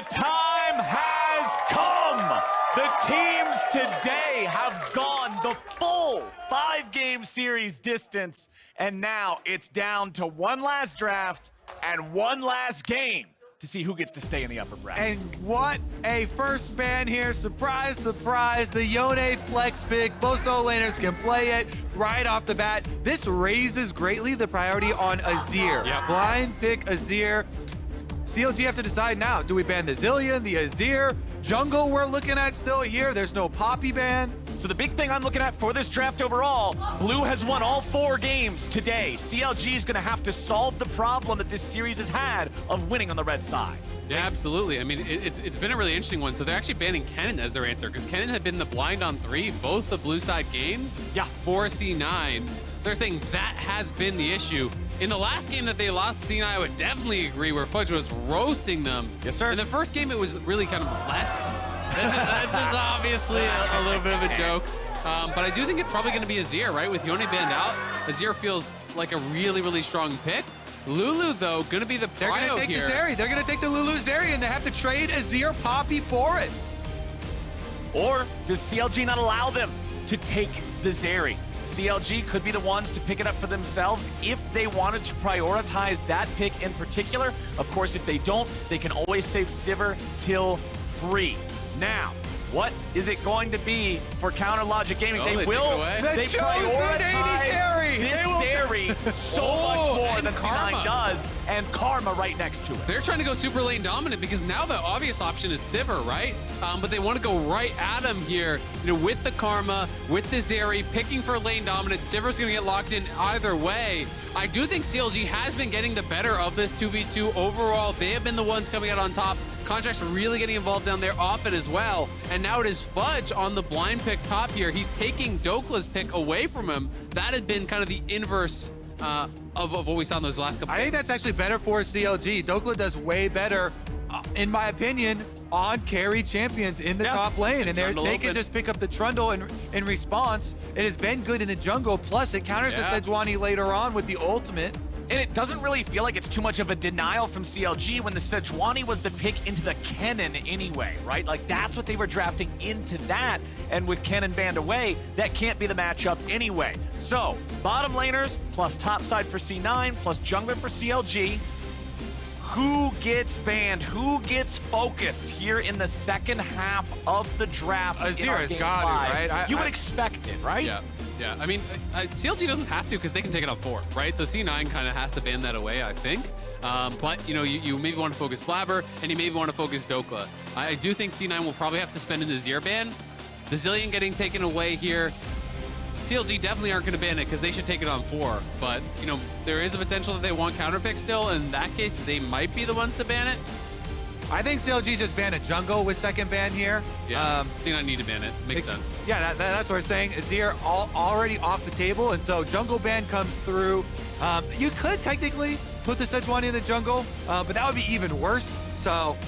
The time has come. The teams today have gone the full 5-game series distance, and now it's down to one last draft and one last game to see who gets to stay in the upper bracket. And what a first ban here. Surprise, surprise. The Yone flex pick. Both solo laners can play it right off the bat. This raises greatly the priority on Azir. Yep. Blind pick Azir. CLG have to decide now. Do we ban the Zilean, the Azir? Jungle we're looking at still here. There's no Poppy ban. So the big thing I'm looking at for this draft overall, Blue has won all 4 games today. CLG is going to have to solve the problem that this series has had of winning on the red side. Yeah, absolutely. I mean, it's been a really interesting one. So they're actually banning Kennen as their answer because Kennen had been the blind on 3, both the blue side games. Yeah. For C9. So they're saying that has been the issue. In the last game that they lost, C9, I would definitely agree, where Fudge was roasting them. Yes, sir. In the first game, it was really kind of less. This is obviously a little bit of a joke. But I do think it's probably going to be Azir, right? With Yone banned out, Azir feels like a really, really strong pick. Lulu, though, going to be the They're going prio to take here. the Zeri. They're going to take the Lulu Zeri, and they have to trade Azir Poppy for it. Or does CLG not allow them to take the Zeri? CLG could be the ones to pick it up for themselves if they wanted to prioritize that pick in particular. Of course, if they don't, they can always save Sivir till 3. Now, what is it going to be for Counter Logic Gaming? Oh, they they will take it away. they The chosen prioritize 80 carry. this They will- Zeri so much more and than Karma. C9 does, and Karma right next to it. They're trying to go super lane dominant because now the obvious option is Sivir, right? But they want to go right at him here, with the Karma, with the Zeri, picking for lane dominance. Sivir's going to get locked in either way. I do think CLG has been getting the better of this 2v2 overall. They have been the ones coming out on top. Contract's really getting involved down there often as well. And now it is Fudge on the blind pick top here. He's taking Dokla's pick away from him. That had been kind of the inverse of what we saw in those last couple I think games. that's actually better for CLG. Dokla does way better, in my opinion, on carry champions in the top lane. And Trundle they can open. just pick up the Trundle in response. It has been good in the jungle. Plus, it counters the Sejuani later on with the ultimate. And it doesn't really feel like it's too much of a denial from CLG when the Sejuani was the pick into the Kennen anyway, right? Like, that's what they were drafting into that. And with Kennen banned away, that can't be the matchup anyway. So, bottom laners plus top side for C9 plus jungler for CLG. Who gets banned? Who gets focused here in the second half of the draft? in our Azir has game got it, 5? right? You would expect it, right? Yeah. I mean, CLG doesn't have to because they can take it on 4, right? So C9 kind of has to ban that away, I think. But, you maybe want to focus Blabber, and you maybe want to focus Dokla. I do think C9 will probably have to spend an Azir ban. The Zilean getting taken away here. CLG definitely aren't going to ban it because they should take it on 4. But, there is a potential that they want counter pick still. In that case, they might be the ones to ban it. I think CLG just banned a jungle with second ban here. Yeah, C9 need to ban it. Makes sense. Yeah, that's what we're saying. Azir already off the table, and so jungle ban comes through. You could technically put the Sejuani in the jungle, but that would be even worse. So,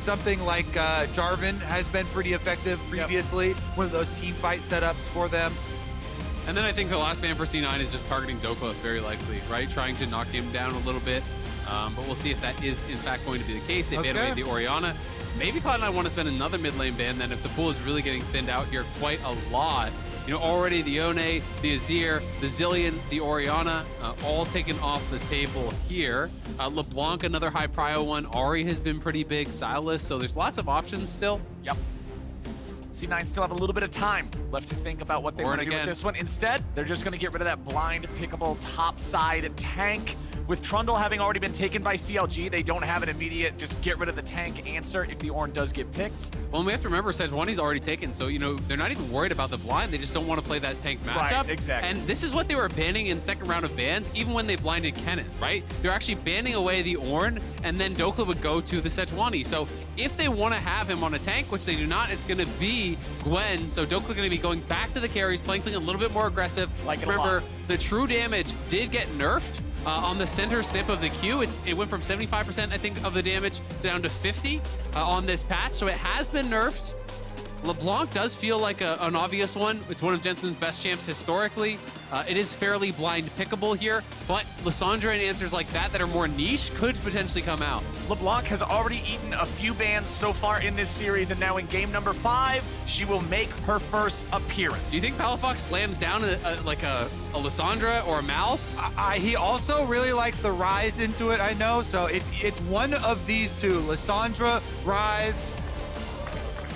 something like Jarvan has been pretty effective previously. One of those team fight setups for them. And then I think the last ban for C9 is just targeting Dokla, very likely, right? Trying to knock him down a little bit. But we'll see if that is, in fact, going to be the case. They ban away the Orianna. Maybe Cloud9 want to spend another mid lane ban then if the pool is really getting thinned out here quite a lot. Already the Yone, the Azir, the Zilean, the Orianna, all taken off the table here. LeBlanc, another high prio one. Ahri has been pretty big. Sylas, so there's lots of options still. Yep. C9 still have a little bit of time left to think about what they want to do with this one. Instead, they're just going to get rid of that blind, pickable topside tank. With Trundle having already been taken by CLG, they don't have an immediate just get rid of the tank answer if the Ornn does get picked. Well, we have to remember Sejuani's already taken, so, they're not even worried about the blind. They just don't want to play that tank matchup. Right, exactly. And this is what they were banning in second round of bans, even when they blinded Kennen, right? They're actually banning away the Ornn, and then Dokla would go to the Sejuani. So if they want to have him on a tank, which they do not, it's going to be Gwen. So Dokla going to be going back to the carries, playing something a little bit more aggressive. Remember, the true damage did get nerfed. On the center snip of the Q, it went from 75%, I think, of the damage down to 50 on this patch, so it has been nerfed. LeBlanc does feel like an obvious one. It's one of Jensen's best champs historically. It is fairly blind pickable here, but Lissandra and answers like that are more niche could potentially come out. LeBlanc has already eaten a few bans so far in this series, and now in game number 5, she will make her first appearance. Do you think Palafox slams down like a Lissandra or a Mouse? He also really likes the Rise into it, I know, so it's one of these two, Lissandra, Rise.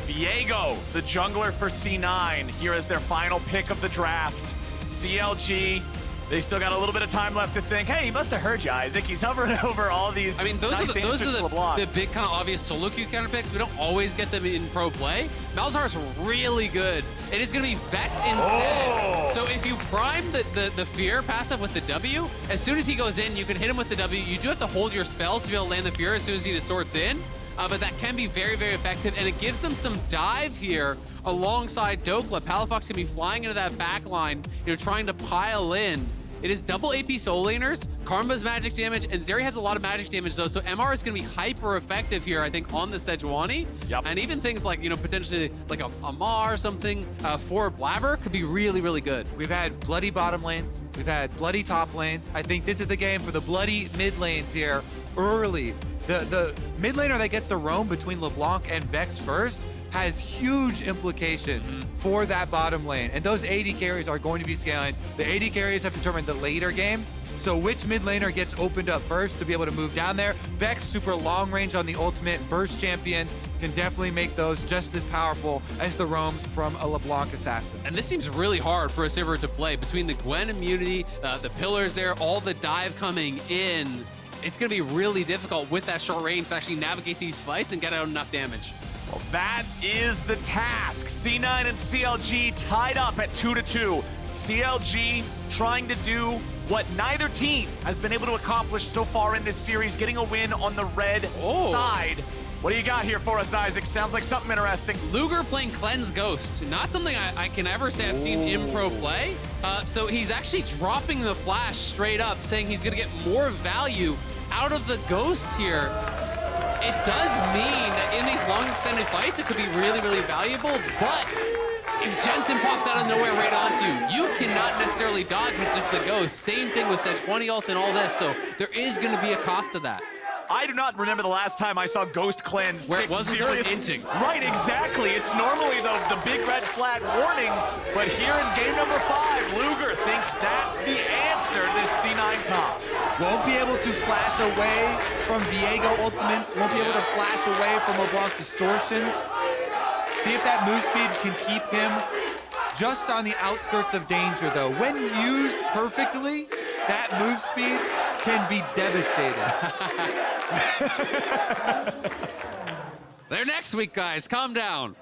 Viego, the jungler for C9, here as their final pick of the draft. CLG, they still got a little bit of time left to think, hey, he must have heard you, Isaac. He's hovering over all these I mean, those nice are the LeBlanc. big kind of obvious solo queue counter picks. We don't always get them in pro play. Malzahar's really good. It is going to be Vex instead. Oh. So if you prime the Fear passive with the W, as soon as he goes in, you can hit him with the W. You do have to hold your spells to be able to land the Fear as soon as he distorts in. But that can be very, very effective, and it gives them some dive here alongside Dokla. Palafox can be flying into that back line, trying to pile in. It is double AP Soul Laners, Karma's magic damage, and Zeri has a lot of magic damage though, so MR is going to be hyper effective here, I think, on the Sejuani. Yep. And even things like, potentially like a Ma or something for Blabber could be really, really good. We've had bloody bottom lanes. We've had bloody top lanes. I think this is the game for the bloody mid lanes here early. The mid laner that gets to roam between LeBlanc and Vex first has huge implication for that bottom lane. And those AD carries are going to be scaling. The AD carries have determined the later game. So which mid laner gets opened up first to be able to move down there. Vex, super long range on the ultimate. Burst champion can definitely make those just as powerful as the roams from a LeBlanc assassin. And this seems really hard for a Sivir to play. Between the Gwen immunity, the pillars there, all the dive coming in, it's going to be really difficult with that short range to actually navigate these fights and get out enough damage. Well, that is the task. C9 and CLG tied up at 2-2. CLG trying to do what neither team has been able to accomplish so far in this series, getting a win on the red side. What do you got here for us, Isaac? Sounds like something interesting. Luger playing Cleanse Ghost. Not something I can ever say I've seen in pro play. So he's actually dropping the flash straight up, saying he's going to get more value out of the Ghost here. It does mean that in these long extended fights, it could be really, really valuable, but if Jensen pops out of nowhere right onto you, you cannot necessarily dodge with just the Ghost. Same thing with Sejuani ults and all this, so there is going to be a cost to that. I do not remember the last time I saw Ghost Cleanse where it wasn't sort of serious. inching. Right, exactly. It's normally the big red flag warning, but here in game number 5, Luger thinks that's the answer to this C9 comp. Won't be able to flash away from Viego ultimates. Won't be able to flash away from LeBlanc distortions. See if that move speed can keep him just on the outskirts of danger, though. When used perfectly, that move speed can be devastating. They're next week, guys. Calm down.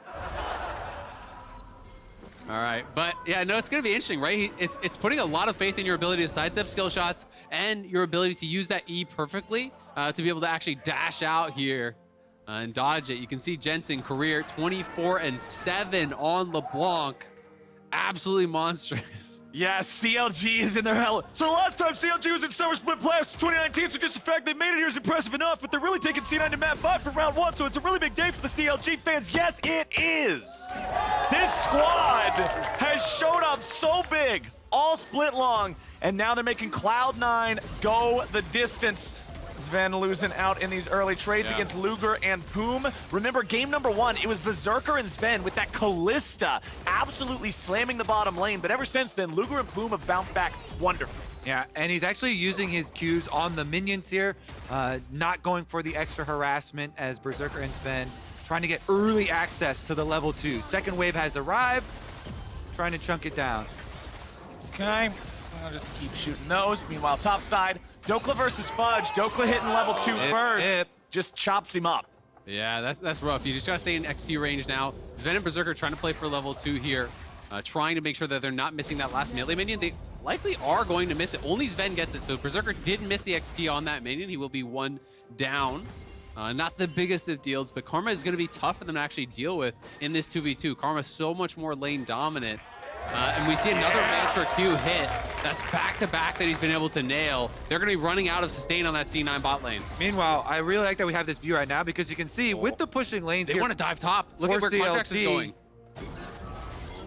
All right, but yeah, no, it's going to be interesting, right? It's putting a lot of faith in your ability to sidestep skill shots and your ability to use that E perfectly to be able to actually dash out here and dodge it. You can see Jensen career 24-7 on LeBlanc. Absolutely monstrous. Yeah, CLG is in their hell. So the last time CLG was in Summer Split playoffs 2019, so just the fact they made it here is impressive enough, but they're really taking C9 to map 5 for round 1, so it's a really big day for the CLG fans. Yes, it is. This squad has showed up so big, all split long, and now they're making Cloud9 go the distance. Sven losing out in these early trades against Luger and Poom. Remember, game number 1, it was Berserker and Sven with that Kalista absolutely slamming the bottom lane. But ever since then, Luger and Poom have bounced back wonderfully. Yeah, and he's actually using his Qs on the minions here, not going for the extra harassment as Berserker and Sven trying to get early access to the level 2. Second wave has arrived, trying to chunk it down. Okay, I'll just keep shooting those. Meanwhile, top side, Dokla versus Fudge. Dokla hitting level 2 first. Just chops him up. Yeah, that's rough. You just gotta stay in XP range now. Sven and Berserker trying to play for level 2 here, trying to make sure that they're not missing that last melee minion. They likely are going to miss it. Only Sven gets it, so Berserker did miss the XP on that minion. He will be 1 down. Not the biggest of deals, but Karma is going to be tough for them to actually deal with in this 2v2. Karma's so much more lane dominant. And we see another Mantra Q hit that's back-to-back that he's been able to nail. They're going to be running out of sustain on that C9 bot lane. Meanwhile, I really like that we have this view right now because you can see with the pushing lanes They here, want to dive top. Look at where Contracts is going.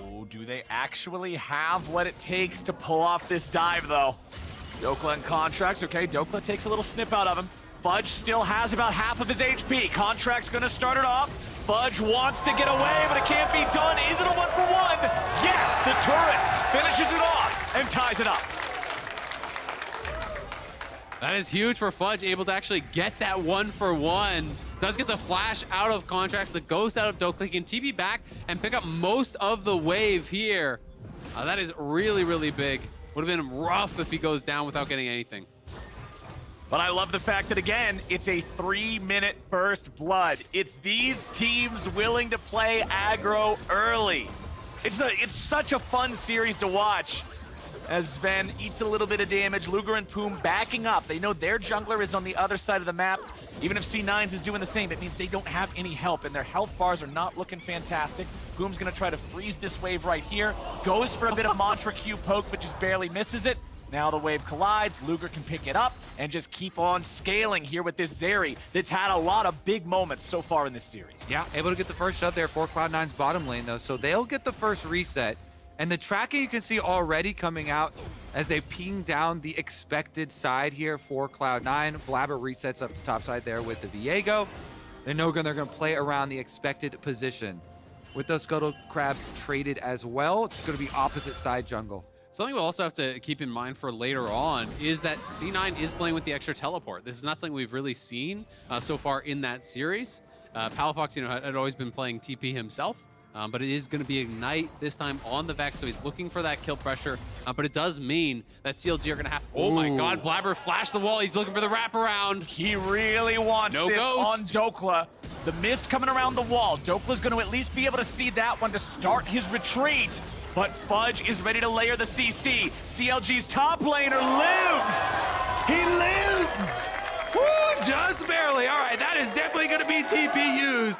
Oh, Do they actually have what it takes to pull off this dive, though? Dokla and Contracts, okay, Dokla takes a little snip out of him. Fudge still has about half of his HP. Contract's gonna start it off. Fudge wants to get away, but it can't be done. Is it a 1-for-1? Yes, the turret finishes it off and ties it up. That is huge for Fudge, able to actually get that 1-for-1. Does get the flash out of Contracts, the ghost out of Dokla. He can TP back and pick up most of the wave here. That is really, really big. Would have been rough if he goes down without getting anything. But I love the fact that, again, it's a 3-minute first blood. It's these teams willing to play aggro early. It's such a fun series to watch. As Sven eats a little bit of damage, Luger and Poom backing up. They know their jungler is on the other side of the map. Even if C9s is doing the same, it means they don't have any help, and their health bars are not looking fantastic. Poom's gonna try to freeze this wave right here. Goes for a bit of Mantra Q poke, but just barely misses it. Now the wave collides, Luger can pick it up and just keep on scaling here with this Zeri that's had a lot of big moments so far in this series. Yeah, able to get the first shot there for Cloud9's bottom lane, though, so they'll get the first reset. And the tracking you can see already coming out as they ping down the expected side here for Cloud9. Blabber resets up the top side there with the Viego. They know they're going to play around the expected position. With those Scuttle Crabs traded as well, it's going to be opposite side jungle. Something we'll also have to keep in mind for later on is that C9 is playing with the extra teleport. This is not something we've really seen so far in that series. Palafox, had always been playing TP himself. But it is going to be Ignite this time on the Vex, so he's looking for that kill pressure. But it does mean that CLG are going to have... Oh my god, Blabber flashed the wall. He's looking for the wraparound. He really wants this on Dokla. The mist coming around the wall. Dokla's going to at least be able to see that one to start his retreat. But Fudge is ready to layer the CC. CLG's top laner lives. He lives. Woo, just barely. All right, that is definitely going to be TP used.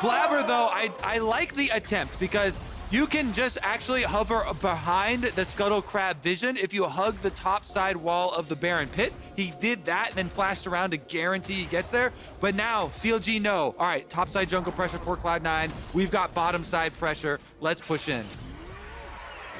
Blabber, though, I like the attempt because you can just actually hover behind the Scuttle Crab vision if you hug the top side wall of the Baron Pit. He did that and then flashed around to guarantee he gets there. But now, CLG know, all right, top side jungle pressure for Cloud9. We've got bottom side pressure. Let's push in.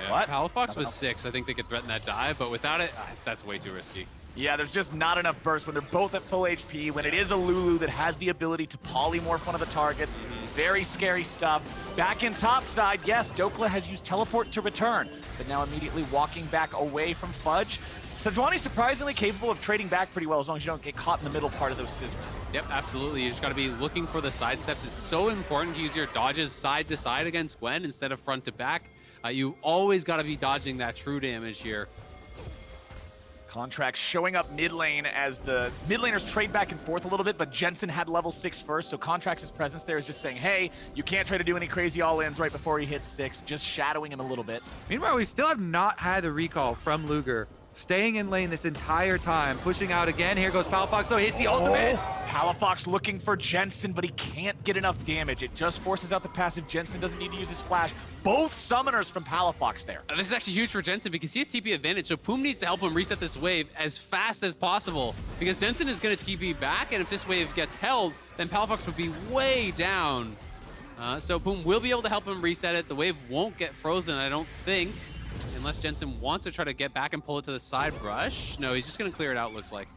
Yeah, What? Palafox was 6. I think they could threaten that dive, but without it, that's way too risky. Yeah, there's just not enough burst when they're both at full HP, when it is a Lulu that has the ability to polymorph one of the targets. Very scary stuff. Back in top side, yes, Dokla has used teleport to return, but now immediately walking back away from Fudge. Sejuani's surprisingly capable of trading back pretty well as long as you don't get caught in the middle part of those scissors. Yep, absolutely. You just got to be looking for the side steps. It's so important to use your dodges side to side against Gwen instead of front to back. You always got to be dodging that true damage here. Contracts showing up mid lane as the mid laners trade back and forth a little bit, but Jensen had level 6 first, so Contracts' presence there is just saying, hey, you can't try to do any crazy all-ins right before he hits 6, just shadowing him a little bit. Meanwhile, we still have not had the recall from Luger. Staying in lane this entire time, pushing out again. Here goes Palafox, so hits the ultimate. Palafox looking for Jensen, but he can't get enough damage. It just forces out the passive. Jensen doesn't need to use his flash. Both summoners from Palafox there. This is actually huge for Jensen because he has TP advantage, so Poom needs to help him reset this wave as fast as possible because Jensen is going to TP back, and if this wave gets held, then Palafox would be way down. So Poom will be able to help him reset it. The wave won't get frozen, I don't think, unless Jensen wants to try to get back and pull it to the side brush. No, he's just going to clear it out, looks like.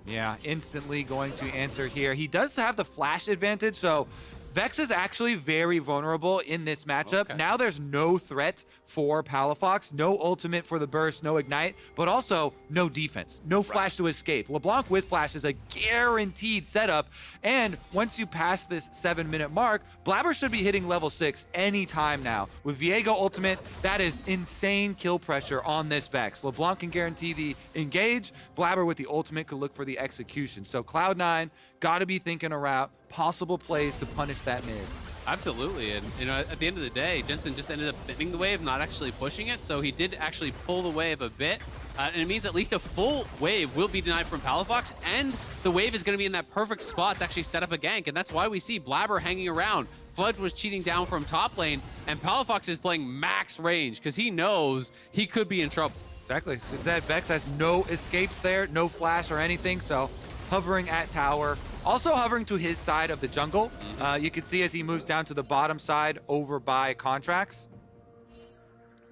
Yeah, instantly going to answer here. He does have the flash advantage, so Vex is actually very vulnerable in this matchup. Okay. Now there's no threat for Palafox, no ultimate for the burst, no ignite, but also no defense, no flash to escape. LeBlanc with flash is a guaranteed setup, and once you pass this 7-minute mark, Blabber should be hitting level 6 anytime now. With Viego ultimate, that is insane kill pressure on this Vex. LeBlanc can guarantee the engage, Blabber with the ultimate could look for the execution. So Cloud9 got to be thinking a route, possible plays to punish that mid. Absolutely, and at the end of the day, Jensen just ended up thinning the wave, not actually pushing it, so he did actually pull the wave a bit, and it means at least a full wave will be denied from Palafox, and the wave is going to be in that perfect spot to actually set up a gank, and that's why we see Blabber hanging around. Fudge was cheating down from top lane, and Palafox is playing max range because he knows he could be in trouble. Exactly. Zed Vex has no escapes there, no flash or anything, so hovering at tower. Also hovering to his side of the jungle. You can see as he moves down to the bottom side over by Contracts.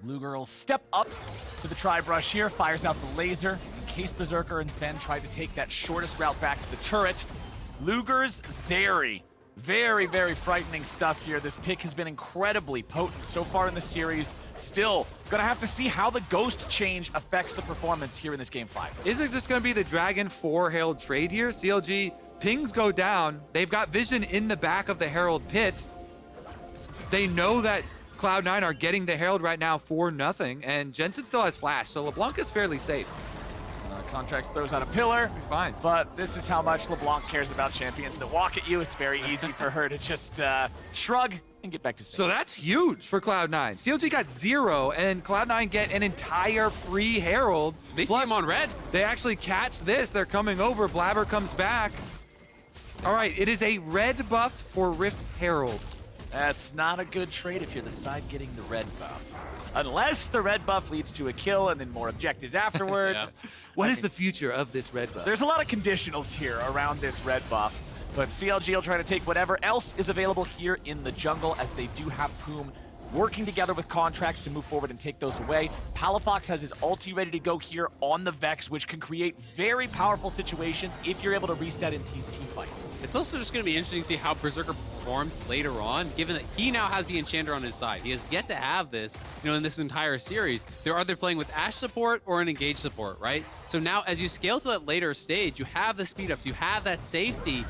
Luger will step up to the tri-brush here, fires out the laser in case Berserker and Sven try to take that shortest route back to the turret. Luger's Zeri. Very, very frightening stuff here. This pick has been incredibly potent so far in the series. Still, gonna have to see how the Ghost change affects the performance here in this Game 5. Is it just going to be the Dragon 4 Herald trade here? CLG pings go down. They've got vision in the back of the Herald pit. They know that Cloud9 are getting the Herald right now for nothing, and Jensen still has flash, so LeBlanc is fairly safe. Contracts throws out a pillar. Fine. But this is how much LeBlanc cares about champions that walk at you. It's very easy for her to just shrug and get back to So that's huge for Cloud9. CLG got 0, and Cloud9 get an entire free Herald. They see him on red. They actually catch this. They're coming over. Blabber comes back. All right, it is a red buff for Rift Herald. That's not a good trade if you're the side getting the red buff. Unless the red buff leads to a kill and then more objectives afterwards. Yeah. What is the future of this red buff? There's a lot of conditionals here around this red buff, but CLG will try to take whatever else is available here in the jungle, as they do have Poom working together with contracts to move forward and take those away. Palafox has his ulti ready to go here on the Vex, which can create very powerful situations if you're able to reset in these team fights. It's also just going to be interesting to see how Berserker performs later on, given that he now has the Enchanter on his side. He has yet to have this, in this entire series. They're either playing with Ashe support or an Engage support, right? So now, as you scale to that later stage, you have the speed ups, you have that safety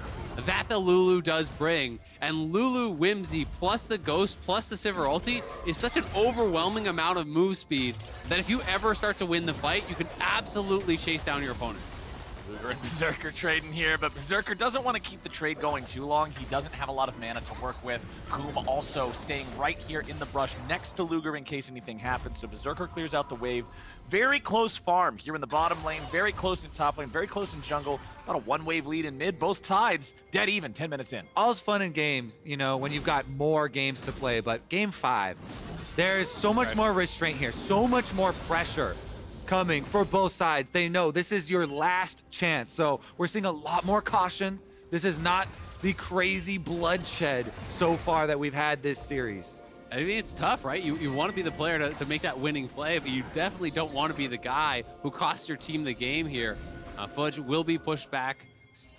that the Lulu does bring. And Lulu Whimsy plus the Ghost plus the Sivir ulti is such an overwhelming amount of move speed that if you ever start to win the fight, you can absolutely chase down your opponents. Luger and Berserker trading here, but Berserker doesn't want to keep the trade going too long. He doesn't have a lot of mana to work with. Poom also staying right here in the brush next to Luger in case anything happens. So Berserker clears out the wave. Very close farm here in the bottom lane, very close in top lane, very close in jungle. About a one-wave lead in mid. Both tides dead even 10 minutes in. All's fun in games, when you've got more games to play, but Game 5, there's so much more restraint here, so much more pressure coming for both sides. They know this is your last chance. So we're seeing a lot more caution. This is not the crazy bloodshed so far that we've had this series. I mean, it's tough, right? You want to be the player to make that winning play, but you definitely don't want to be the guy who costs your team the game here. Fudge will be pushed back.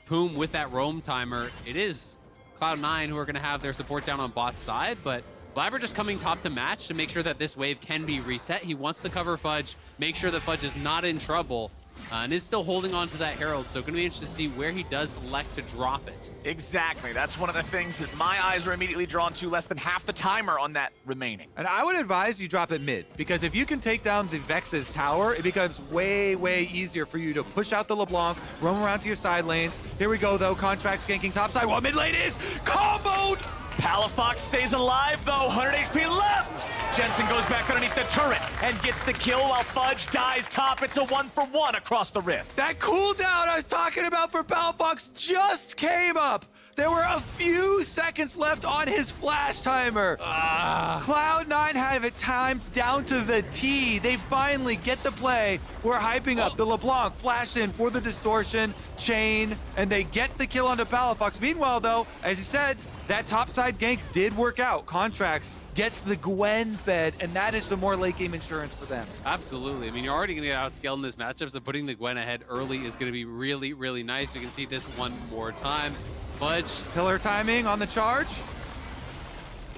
Poom with that roam timer. It is Cloud9 who are going to have their support down on bot's side, but Blabber just coming top to match to make sure that this wave can be reset. He wants to cover Fudge, make sure that Fudge is not in trouble, and is still holding on to that Herald. So going to be interesting to see where he does elect to drop it. Exactly. That's one of the things that my eyes were immediately drawn to. Less than half the timer on that remaining. And I would advise you drop it mid, because if you can take down the Vex's tower, it becomes way, way easier for you to push out the LeBlanc, roam around to your side lanes. Here we go, though. Contract skanking topside. Well, mid lane is comboed! Palafox stays alive, though. 100 HP left. Jensen goes back underneath the turret and gets the kill while Fudge dies top. It's a 1-for-1 across the rift. That cooldown I was talking about for Palafox just came up. There were a few seconds left on his flash timer. Cloud9 have it timed down to the T. They finally get the play. We're hyping up the LeBlanc flash in for the distortion chain, and they get the kill onto Palafox. Meanwhile, though, as you said, that topside gank did work out. Contracts gets the Gwen fed, and that is some more late game insurance for them. Absolutely. I mean, you're already going to get outscaled in this matchup, so putting the Gwen ahead early is going to be really, really nice. We can see this one more time. Fudge. Pillar timing on the charge.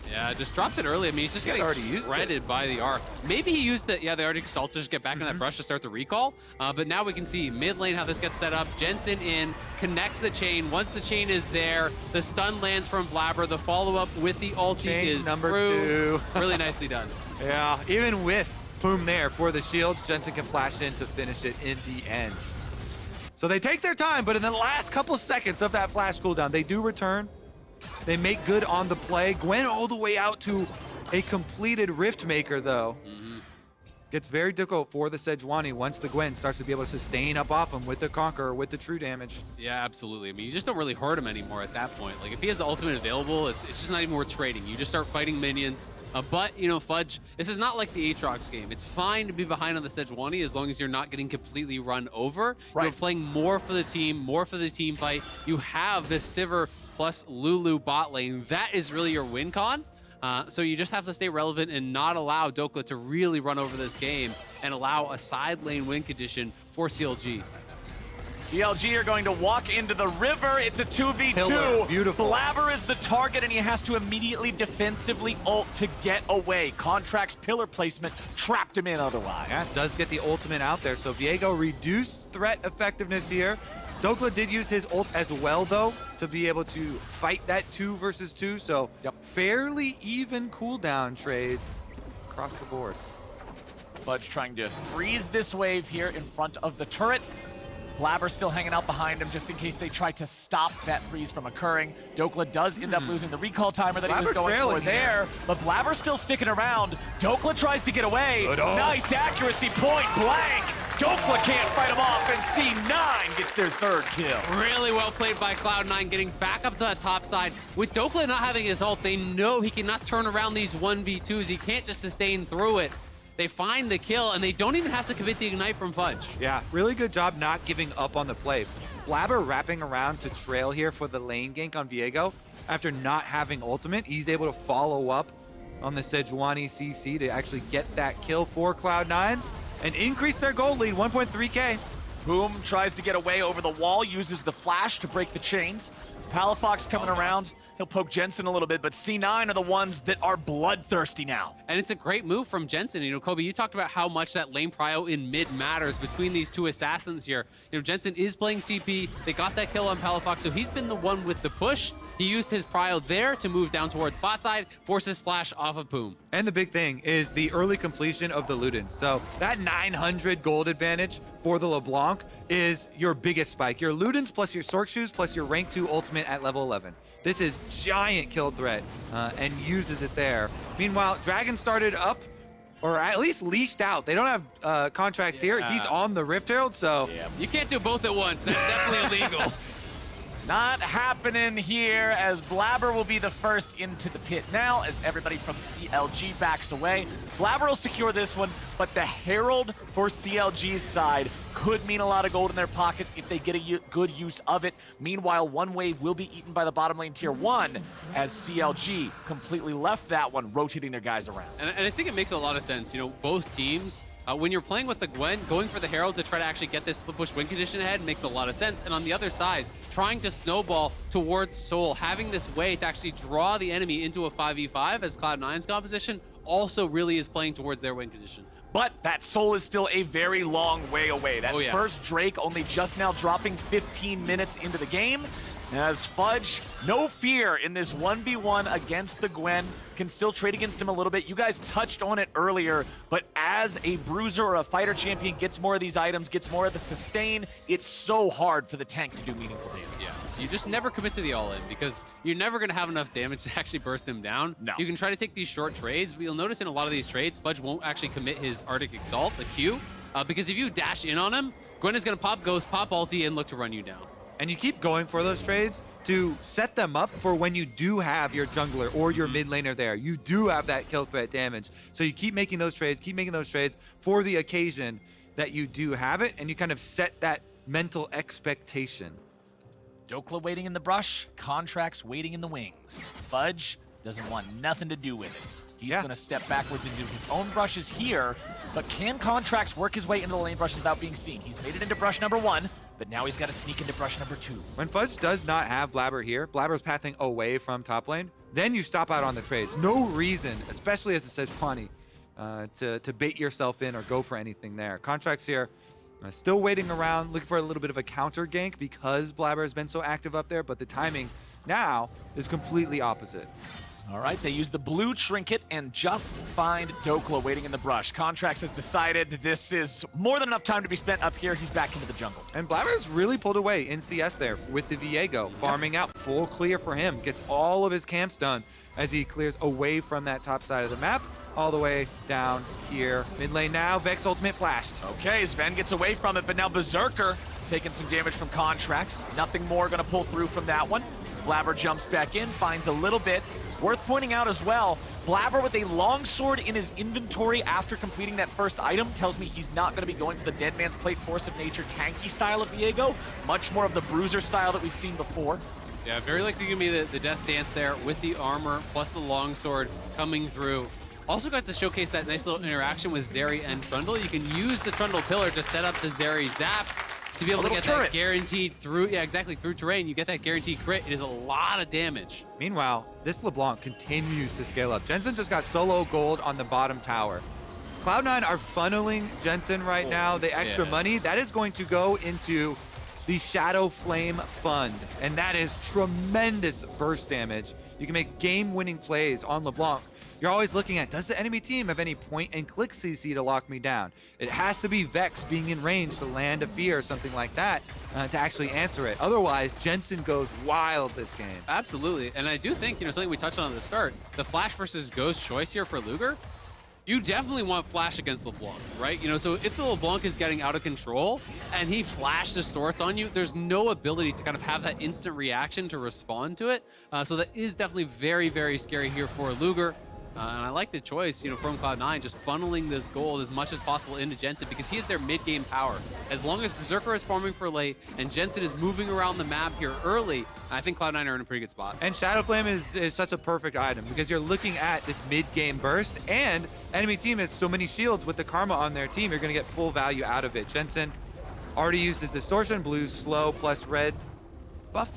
Yeah, just drops it early. I mean, he's just getting shredded by the arc. Maybe he used the, the Arctic Assault to just get back on that brush to start the recall. But now we can see mid lane how this gets set up. Jensen in, connects the chain. Once the chain is there, the stun lands from Blabber. The follow-up with the ulti Chain is number through. 2. Really nicely done. Yeah, even with Poom there for the shield, Jensen can flash in to finish it in the end. So they take their time, but in the last couple seconds of that flash cooldown, they do return. They make good on the play. Gwen all the way out to a completed Rift Maker, though. Gets very difficult for the Sejuani once the Gwen starts to be able to sustain up off him with the Conqueror, with the true damage. Yeah, absolutely. I mean, you just don't really hurt him anymore at that point. Like, if he has the ultimate available, it's just not even worth trading. You just start fighting minions. But, Fudge, this is not like the Aatrox game. It's fine to be behind on the Sejuani as long as you're not getting completely run over. Right. You're playing more for the team, more for the team fight. You have this Sivir plus Lulu bot lane. That is really your win con. So you just have to stay relevant and not allow Dokla to really run over this game and allow a side lane win condition for CLG. CLG are going to walk into the river. It's a 2v2. Pillar, beautiful. Blabber is the target, and he has to immediately defensively ult to get away. Contract's pillar placement trapped him in otherwise. Yeah, does get the ultimate out there. So Viego reduced threat effectiveness here. Dokla did use his ult as well, though, to be able to fight that 2 versus 2. So fairly even cooldown trades across the board. Fudge trying to freeze this wave here in front of the turret. Blabber still hanging out behind him just in case they try to stop that freeze from occurring. Dokla does end up losing the recall timer that he was going for there, but Blabber's still sticking around. Dokla tries to get away. Nice accuracy, point blank. Dokla can't fight him off, and C9 gets their 3rd kill. Really well played by Cloud9, getting back up to the top side. With Dokla not having his ult, they know he cannot turn around these 1v2s. He can't just sustain through it. They find the kill, and they don't even have to commit the ignite from Fudge. Yeah, really good job not giving up on the play. Blabber wrapping around to trail here for the lane gank on Viego. After not having ultimate, he's able to follow up on the Sejuani CC to actually get that kill for Cloud9 and increase their gold lead, 1.3K. Boom tries to get away over the wall, uses the flash to break the chains. Palafox coming around. He'll poke Jensen a little bit, but C9 are the ones that are bloodthirsty now. And it's a great move from Jensen. You know, Kobe, you talked about how much that lane prio in mid matters between these two assassins here. You know, Jensen is playing TP. They got that kill on Palafox, so he's been the one with the push. He used his prio there to move down towards bot side, forces splash off of Boom. And the big thing is the early completion of the Ludens. So that 900 gold advantage for the LeBlanc is your biggest spike. Your Ludens plus your Sork Shoes plus your rank 2 ultimate at level 11. This is giant kill threat and uses it there. Meanwhile, Dragon started up, or at least leashed out. They don't have contracts here. He's on the Rift Herald, so. You can't do both at once. That's definitely illegal. Not happening here, as Blabber will be the first into the pit now as everybody from CLG backs away. Blabber will secure this one, but the Herald for CLG's side could mean a lot of gold in their pockets if they get a good use of it. Meanwhile, one wave will be eaten by the bottom lane tier 1 as CLG completely left that one, rotating their guys around. And I think it makes a lot of sense. You know, both teams, when you're playing with the Gwen, going for the Herald to try to actually get this split push win condition ahead makes a lot of sense. And on the other side, trying to snowball towards Soul, having this way to actually draw the enemy into a 5v5 as Cloud9's composition also really is playing towards their win condition. But that Soul is still a very long way away. That yeah. first Drake only just now dropping 15 minutes into the game. As Fudge, no fear in this 1v1 against the Gwen, can still trade against him a little bit. You guys touched on it earlier, but as a bruiser or a fighter champion gets more of these items, gets more of the sustain, it's so hard for the tank to do meaningful damage. Yeah, you just never commit to the all-in because you're never going to have enough damage to actually burst him down. No. You can try to take these short trades, but you'll notice in a lot of these trades, Fudge won't actually commit his Arctic Exalt, the Q, because if you dash in on him, Gwen is going to pop Ghost, pop ulti, and look to run you down. And you keep going for those trades to set them up for when you do have your jungler or your mid laner there. You do have that kill threat damage. So you keep making those trades, for the occasion that you do have it, and you kind of set that mental expectation. Dokla waiting in the brush, Contracts waiting in the wings. Fudge doesn't want nothing to do with it. He's going to step backwards and do his own brushes here, but can Contracts work his way into the lane brushes without being seen? He's made it into brush number 1, but now he's got to sneak into brush number 2. When Fudge does not have Blabber here, Blabber's pathing away from top lane, then you stop out on the trades. No reason, especially as a Sejuani, to bait yourself in or go for anything there. Contracts here, still waiting around, looking for a little bit of a counter gank because Blabber has been so active up there, but the timing now is completely opposite. All right, they use the blue trinket and just find Dokla waiting in the brush. Contracts has decided this is more than enough time to be spent up here. He's back into the jungle. And Blabber's really pulled away in CS there with the Viego, farming out full clear for him. Gets all of his camps done as he clears away from that top side of the map, all the way down here. Mid lane now, Vex ultimate flashed. Okay, Sven gets away from it, but now Berserker taking some damage from Contracts. Nothing more gonna pull through from that one. Blabber jumps back in, finds a little bit. Worth pointing out as well, Blabber with a longsword in his inventory after completing that first item tells me he's not going to be going for the Dead Man's Plate Force of Nature tanky style of Viego, much more of the bruiser style that we've seen before. Yeah, very likely gonna be the Death Stance there with the armor plus the longsword coming through. Also got to showcase that nice little interaction with Zeri and Trundle. You can use the Trundle pillar to set up the Zeri zap to be able to get that guaranteed through, through terrain. You get that guaranteed crit. It is a lot of damage. Meanwhile, this LeBlanc continues to scale up. Jensen just got solo gold on the bottom tower. Cloud9 are funneling Jensen right now. The extra money, that is going to go into the Shadow Flame Fund, and that is tremendous burst damage. You can make game-winning plays on LeBlanc. You're always looking at, does the enemy team have any point-and-click CC to lock me down? It has to be Vex being in range to land a fear or something like that to actually answer it. Otherwise, Jensen goes wild this game. Absolutely, and I do think, something we touched on at the start, the Flash versus Ghost choice here for Luger, you definitely want Flash against LeBlanc, right? So if the LeBlanc is getting out of control and he Flash distorts on you, there's no ability to kind of have that instant reaction to respond to it. So that is definitely very, very scary here for Luger. And I like the choice, from Cloud9, just funneling this gold as much as possible into Jensen because he is their mid-game power. As long as Berserker is farming for late and Jensen is moving around the map here early, I think Cloud9 are in a pretty good spot. And Shadow Flame is such a perfect item because you're looking at this mid-game burst, and enemy team has so many shields with the Karma on their team, you're going to get full value out of it. Jensen already used his Distortion, blue slow plus red buff.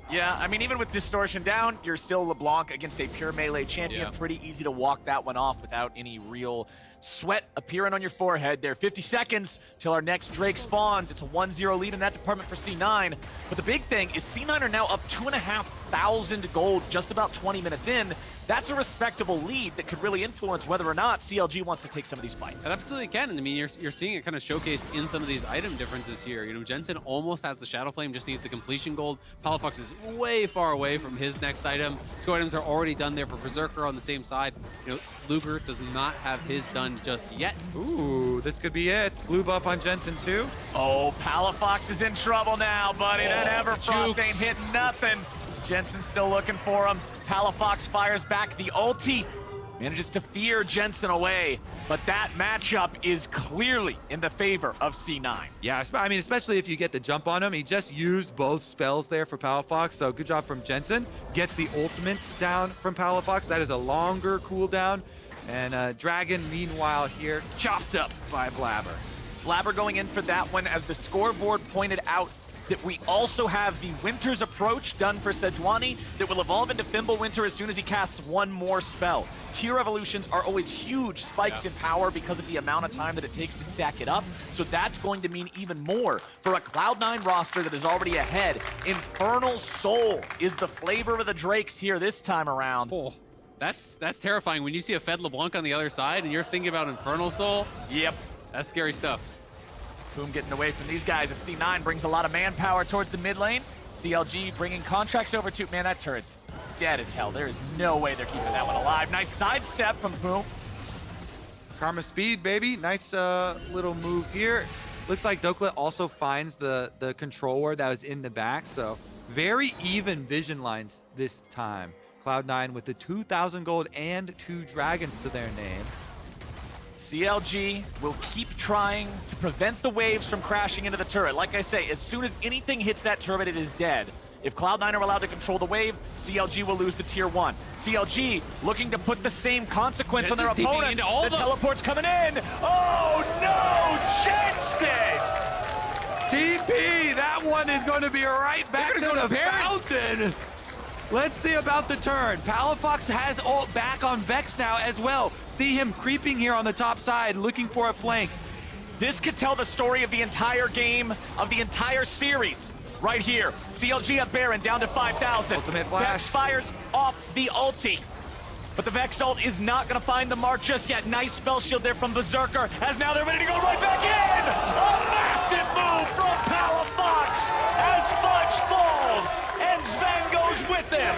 Yeah, I mean, even with Distortion down, you're still LeBlanc against a pure melee champion. Yeah. Pretty easy to walk that one off without any real sweat appearing on your forehead there. 50 seconds till our next Drake spawns. It's a 1-0 lead in that department for C9. But the big thing is C9 are now up 2,500 gold just about 20 minutes in. That's a respectable lead that could really influence whether or not CLG wants to take some of these fights. It absolutely can. And I mean, you're seeing it kind of showcased in some of these item differences here. Jensen almost has the Shadow Flame, just needs the completion gold. Palafox is way far away from his next item. 2 items are already done there for Berserker on the same side. Luger does not have his done just yet. Ooh, this could be it. Blue buff on Jensen too. Oh, Palafox is in trouble now, buddy. That Everfrost Jukes. ain't hitting nothing. Jensen's still looking for him. Palafox fires back the ulti. Manages to fear Jensen away. But that matchup is clearly in the favor of C9. Yeah, I mean, especially if you get the jump on him. He just used both spells there for Palafox, so good job from Jensen. Gets the ultimate down from Palafox. That is a longer cooldown. And Dragon, meanwhile, here, chopped up by Blabber. Blabber going in for that one, as the scoreboard pointed out that we also have the Winter's Approach done for Sejuani that will evolve into Fimbulwinter as soon as he casts one more spell. Tier evolutions are always huge spikes in power because of the amount of time that it takes to stack it up, so that's going to mean even more for a Cloud9 roster that is already ahead. Infernal Soul is the flavor of the Drakes here this time around. Oh, that's terrifying. When you see a Fed LeBlanc on the other side and you're thinking about Infernal Soul, Yep. that's scary stuff. Boom getting away from these guys as C9 brings a lot of manpower towards the mid lane. CLG bringing contracts over to, man, that turret's dead as hell. There is no way they're keeping that one alive. Nice sidestep from Boom. Karma speed, baby. Nice little move here. Looks like Doklet also finds the control ward that was in the back, so very even vision lines this time. Cloud9 with the 2,000 gold and 2 dragons to their name. CLG will keep trying to prevent the waves from crashing into the turret. Like I say, as soon as anything hits that turret, it is dead. If Cloud9 are allowed to control the wave, CLG will lose the tier 1. CLG looking to put the same consequence on their opponent. The teleport's coming in. Oh no, Jensen! TP, that one is going to be right back to the fountain. Let's see about the turn. Palafox has ult back on Vex now as well. See him creeping here on the top side, looking for a flank. This could tell the story of the entire game, of the entire series. Right here, CLG at Baron down to 5,000. Ultimate flash. Vex fires off the ulti. But the Vex ult is not gonna find the mark just yet. Nice spell shield there from Berserker, as now they're ready to go right back in! A massive move from Palafox as Fudge falls, and Sven goes with him.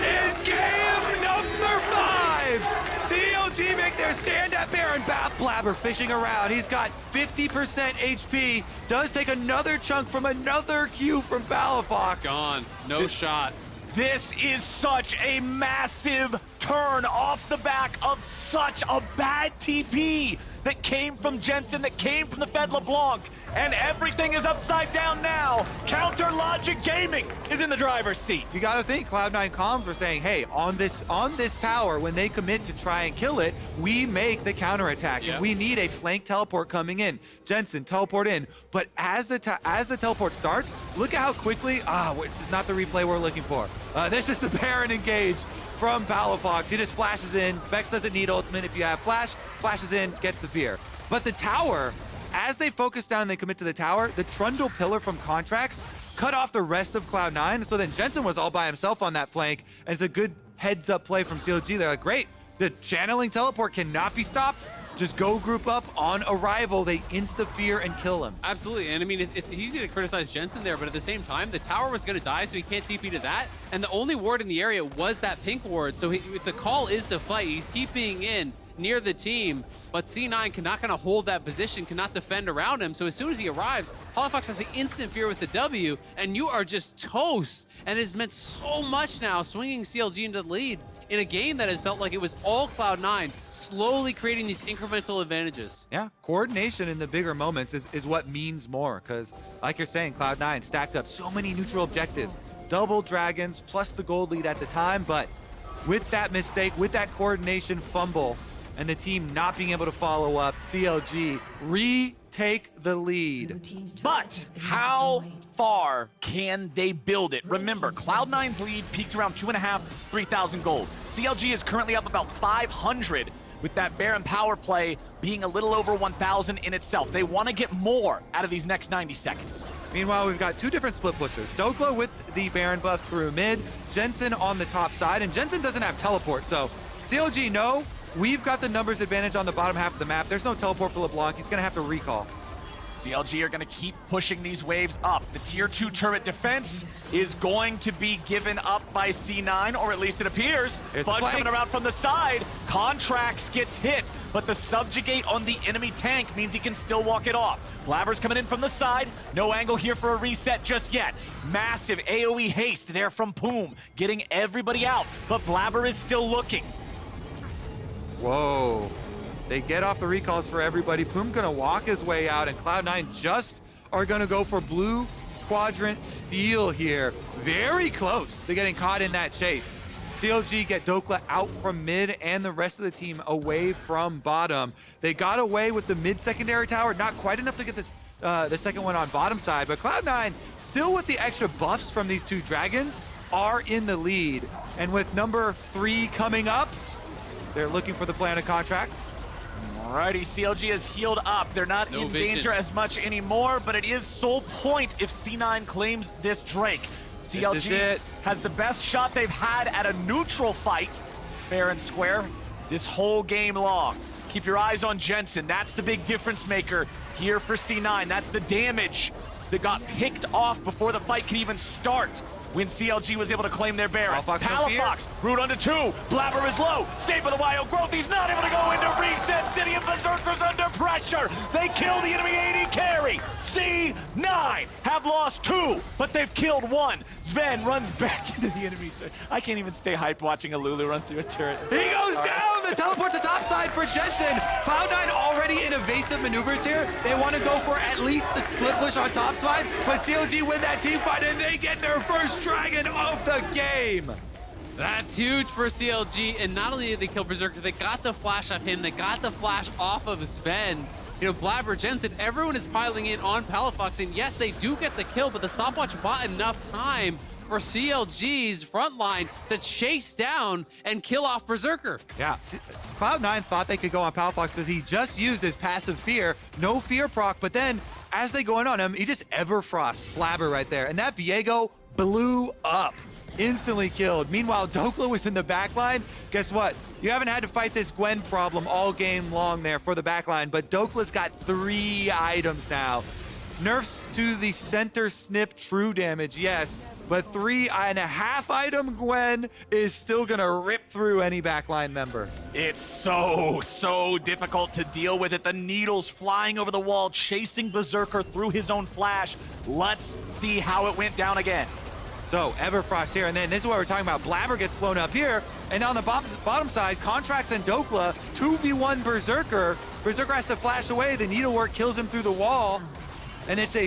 In game number 5, CLG make their stand at Baron. Blabber fishing around. He's got 50% HP. Does take another chunk from another Q from Palafox. Gone. No shot. This is such a massive turn off the back of such a bad TP that came from Jensen, that came from the Fed LeBlanc, and everything is upside down now. Counter logic Magic Gaming is in the driver's seat. You got to think Cloud9 comms were saying, hey, on this tower, when they commit to try and kill it, we make the counterattack. Yeah. And we need a flank teleport coming in. Jensen, teleport in. But as the teleport starts, look at how quickly, this is not the replay we're looking for. This is the Baron engage from Palafox. He just flashes in. Vex doesn't need ultimate. If you have flash, flashes in, gets the fear. But the tower, as they focus down and they commit to the tower, the Trundle pillar from Contracts cut off the rest of Cloud9. So then Jensen was all by himself on that flank. And it's a good heads up play from CLG. They're like, great, the channeling teleport cannot be stopped. Just go group up on arrival. They insta-fear and kill him. Absolutely, and I mean, it's easy to criticize Jensen there, but at the same time, the tower was going to die, so he can't TP to that. And the only ward in the area was that pink ward, so if the call is to fight, he's TPing in near the team, but C9 cannot kind of hold that position, cannot defend around him. So as soon as he arrives, Palafox has the instant fear with the W, and you are just toast. And it's meant so much now, swinging CLG into the lead in a game that had felt like it was all Cloud9, slowly creating these incremental advantages. Yeah, coordination in the bigger moments is what means more, because like you're saying, Cloud9 stacked up so many neutral objectives, double dragons plus the gold lead at the time, but with that mistake, with that coordination fumble, and the team not being able to follow up, CLG retake the lead. But how far can they build it? Remember, Cloud9's lead peaked around 2,500, 3,000 gold. CLG is currently up about 500, with that Baron power play being a little over 1,000 in itself. They want to get more out of these next 90 seconds. Meanwhile, we've got two different split pushers. Dokla with the Baron buff through mid, Jensen on the top side, and Jensen doesn't have teleport, so CLG know we've got the numbers advantage on the bottom half of the map. There's no teleport for LeBlanc. He's going to have to recall. CLG are going to keep pushing these waves up. The tier 2 turret defense is going to be given up by C9, or at least it appears. Fudge coming around from the side. Contracts gets hit, but the subjugate on the enemy tank means he can still walk it off. Blabber's coming in from the side. No angle here for a reset just yet. Massive AoE haste there from Poom, getting everybody out, but Blabber is still looking. Whoa. They get off the recalls for everybody. Poom gonna walk his way out, and Cloud9 just are gonna go for blue quadrant steal here. Very close to getting caught in that chase. CLG get Dokla out from mid and the rest of the team away from bottom. They got away with the mid secondary tower, not quite enough to get this, the second one on bottom side, but Cloud9 still with the extra buffs from these two dragons are in the lead. And with number 3 coming up, they're looking for the plan of Contracts. Alrighty, CLG is healed up. They're not in danger as much anymore, but it is sole point if C9 claims this Drake. CLG has the best shot they've had at a neutral fight, fair and square, this whole game long. Keep your eyes on Jensen. That's the big difference maker here for C9. That's the damage that got picked off before the fight could even start when CLG was able to claim their Baron. Palafox, root under 2. Blabber is low. Save for the Wild Growth. He's not able to go into reset. City of Berserkers under pressure. They kill the enemy AD carry. C9 have lost 2, but they've killed 1. Sven runs back into the enemy. I can't even stay hyped watching a Lulu run through a turret. He goes down! The teleport to top side for Jensen. Cloud9 already in evasive maneuvers here. They want to go for at least the split push on top side, but CLG win that team fight and they get their first dragon of the game. That's huge for CLG, and not only did they kill Berserker, they got the flash off him, they got the flash off of Sven. You know, Blabber, Jensen, everyone is piling in on Palafox, and yes, they do get the kill, but the stopwatch bought enough time for CLG's front line to chase down and kill off Berserker. Yeah, Cloud9 thought they could go on Palafox because he just used his passive fear, no fear proc, but then as they go in on him, he just Everfrost Blabber right there, and that Viego blew up. Instantly killed. Meanwhile, Dokla was in the backline. Guess what? You haven't had to fight this Gwen problem all game long there for the backline, but Dokla's got 3 items now. Nerfs to the center snip true damage, yes, but 3.5 item Gwen is still gonna rip through any backline member. It's so difficult to deal with it. The needles flying over the wall, chasing Berserker through his own flash. Let's see how it went down again. So, Everfrost here, and then this is what we're talking about. Blabber gets blown up here, and on the bottom side, Contracts and Dokla, 2v1 Berserker. Berserker has to flash away, the needlework kills him through the wall, and it's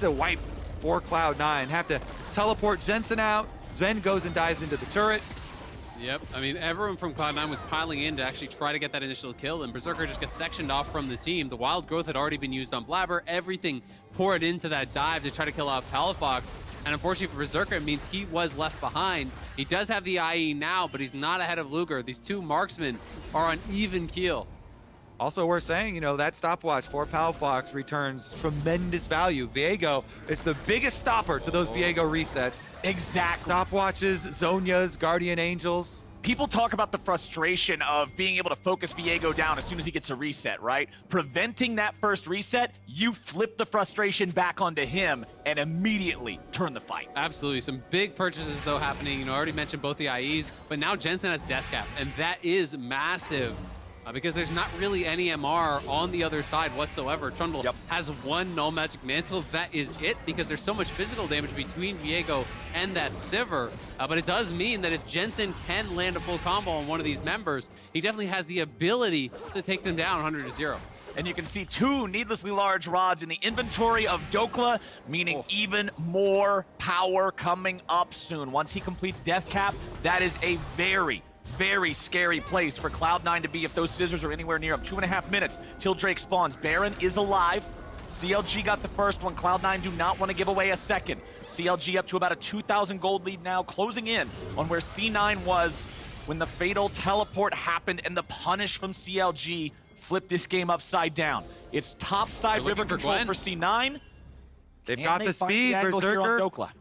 a wipe for Cloud9. Have to teleport Jensen out. Sven goes and dives into the turret. Yep, I mean, everyone from Cloud9 was piling in to actually try to get that initial kill, and Berserker just gets sectioned off from the team. The Wild Growth had already been used on Blabber. Everything poured into that dive to try to kill off Palafox, and unfortunately for Berserker, it means he was left behind. He does have the IE now, but he's not ahead of Luger. These two marksmen are on even keel. Also, we're saying, you know, that stopwatch for Palafox returns tremendous value. Viego, it's the biggest stopper to those Viego resets. Exactly. Stopwatches, Zonias, Guardian Angels. People talk about the frustration of being able to focus Viego down as soon as he gets a reset, right? Preventing that first reset, you flip the frustration back onto him and immediately turn the fight. Absolutely. Some big purchases, though, happening. You know, I already mentioned both the IEs, but now Jensen has Death Cap, and that is massive. Because there's not really any MR on the other side whatsoever. Trundle has one Null Magic Mantle. That is it, because there's so much physical damage between Viego and that Sivir. But it does mean that if Jensen can land a full combo on one of these members, he definitely has the ability to take them down 100-0. And you can see two needlessly large rods in the inventory of Dokla, meaning even more power coming up soon. Once he completes Death Cap, that is a very scary place for Cloud9 to be if those scissors are anywhere near him. 2.5 minutes till Drake spawns. Baron is alive. CLG got the first one. Cloud9 do not want to give away a second. CLG up to about a 2,000 gold lead now, closing in on where C9 was when the fatal teleport happened and the punish from CLG flipped this game upside down. It's topside river control for C9. They've got the speed.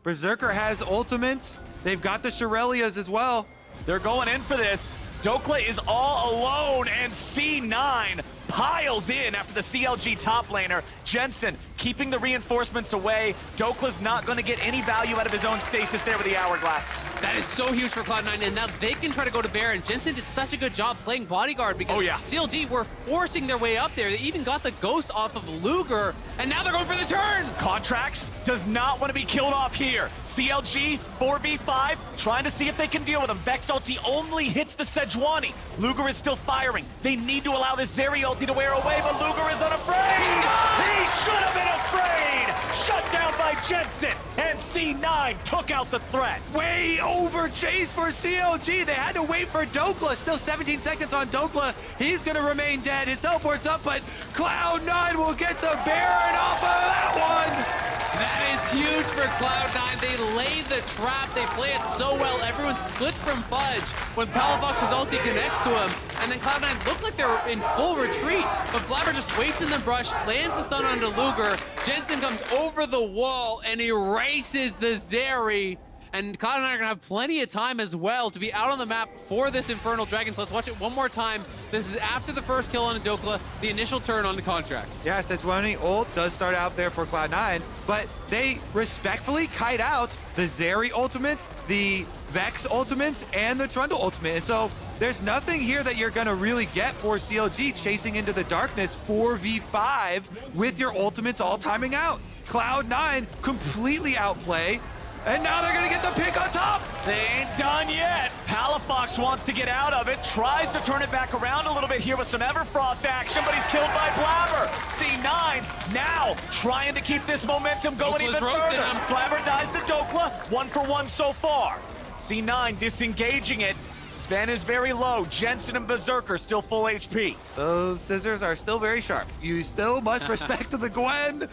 Berserker has ultimate. They've got the Shurelias as well. They're going in for this. Dokla is all alone, and C9 piles in after the CLG top laner. Jensen keeping the reinforcements away. Dokla's not going to get any value out of his own stasis there with the Hourglass. That is so huge for Cloud9, and now they can try to go to Baron. Jensen did such a good job playing bodyguard because CLG were forcing their way up there. They even got the ghost off of Luger, and now they're going for the turn. Contracts does not want to be killed off here. CLG 4v5 trying to see if they can deal with him. Vex ulti only hits the Sejuani. Luger is still firing. They need to allow this Zeri ulti to wear away, but Luger is unafraid. He should have been afraid. Shut down by Jensen, and C9 took out the threat. Way over chase for CLG. They had to wait for Dokla. Still 17 seconds on Dokla. He's going to remain dead. His teleport's up, but Cloud9 will get the Baron off of that one. That is huge for Cloud9. They lay the trap. They play it so well. Everyone split from Fudge when Palafox's ulti connects to him. And then Cloud9 look like they're in full retreat. But Blabber just waits in the brush, lands the stun onto Luger. Jensen comes over the wall and erases the Zeri. And Cloud9 are gonna have plenty of time as well to be out on the map for this Infernal Dragon. So let's watch it one more time. This is after the first kill on Dokla, the initial turn on the contracts. Yeah, Sejuani ult does start out there for Cloud9, but they respectfully kite out the Zeri ultimate, the Vex ultimates, and the Trundle ultimate. And so there's nothing here that you're gonna really get for CLG chasing into the darkness 4v5 with your ultimates all timing out. Cloud9 completely outplay. And now they're gonna get the pick on top. They ain't done yet. Palafox wants to get out of it, tries to turn it back around a little bit here with some Everfrost action, but he's killed by Blabber. C9 now trying to keep this momentum going even further. Blabber dies to Dokla, 1-for-1 so far. C9 disengaging it. Sven is very low. Jensen and Berserker still full HP. Those scissors are still very sharp. You still must respect the Gwen.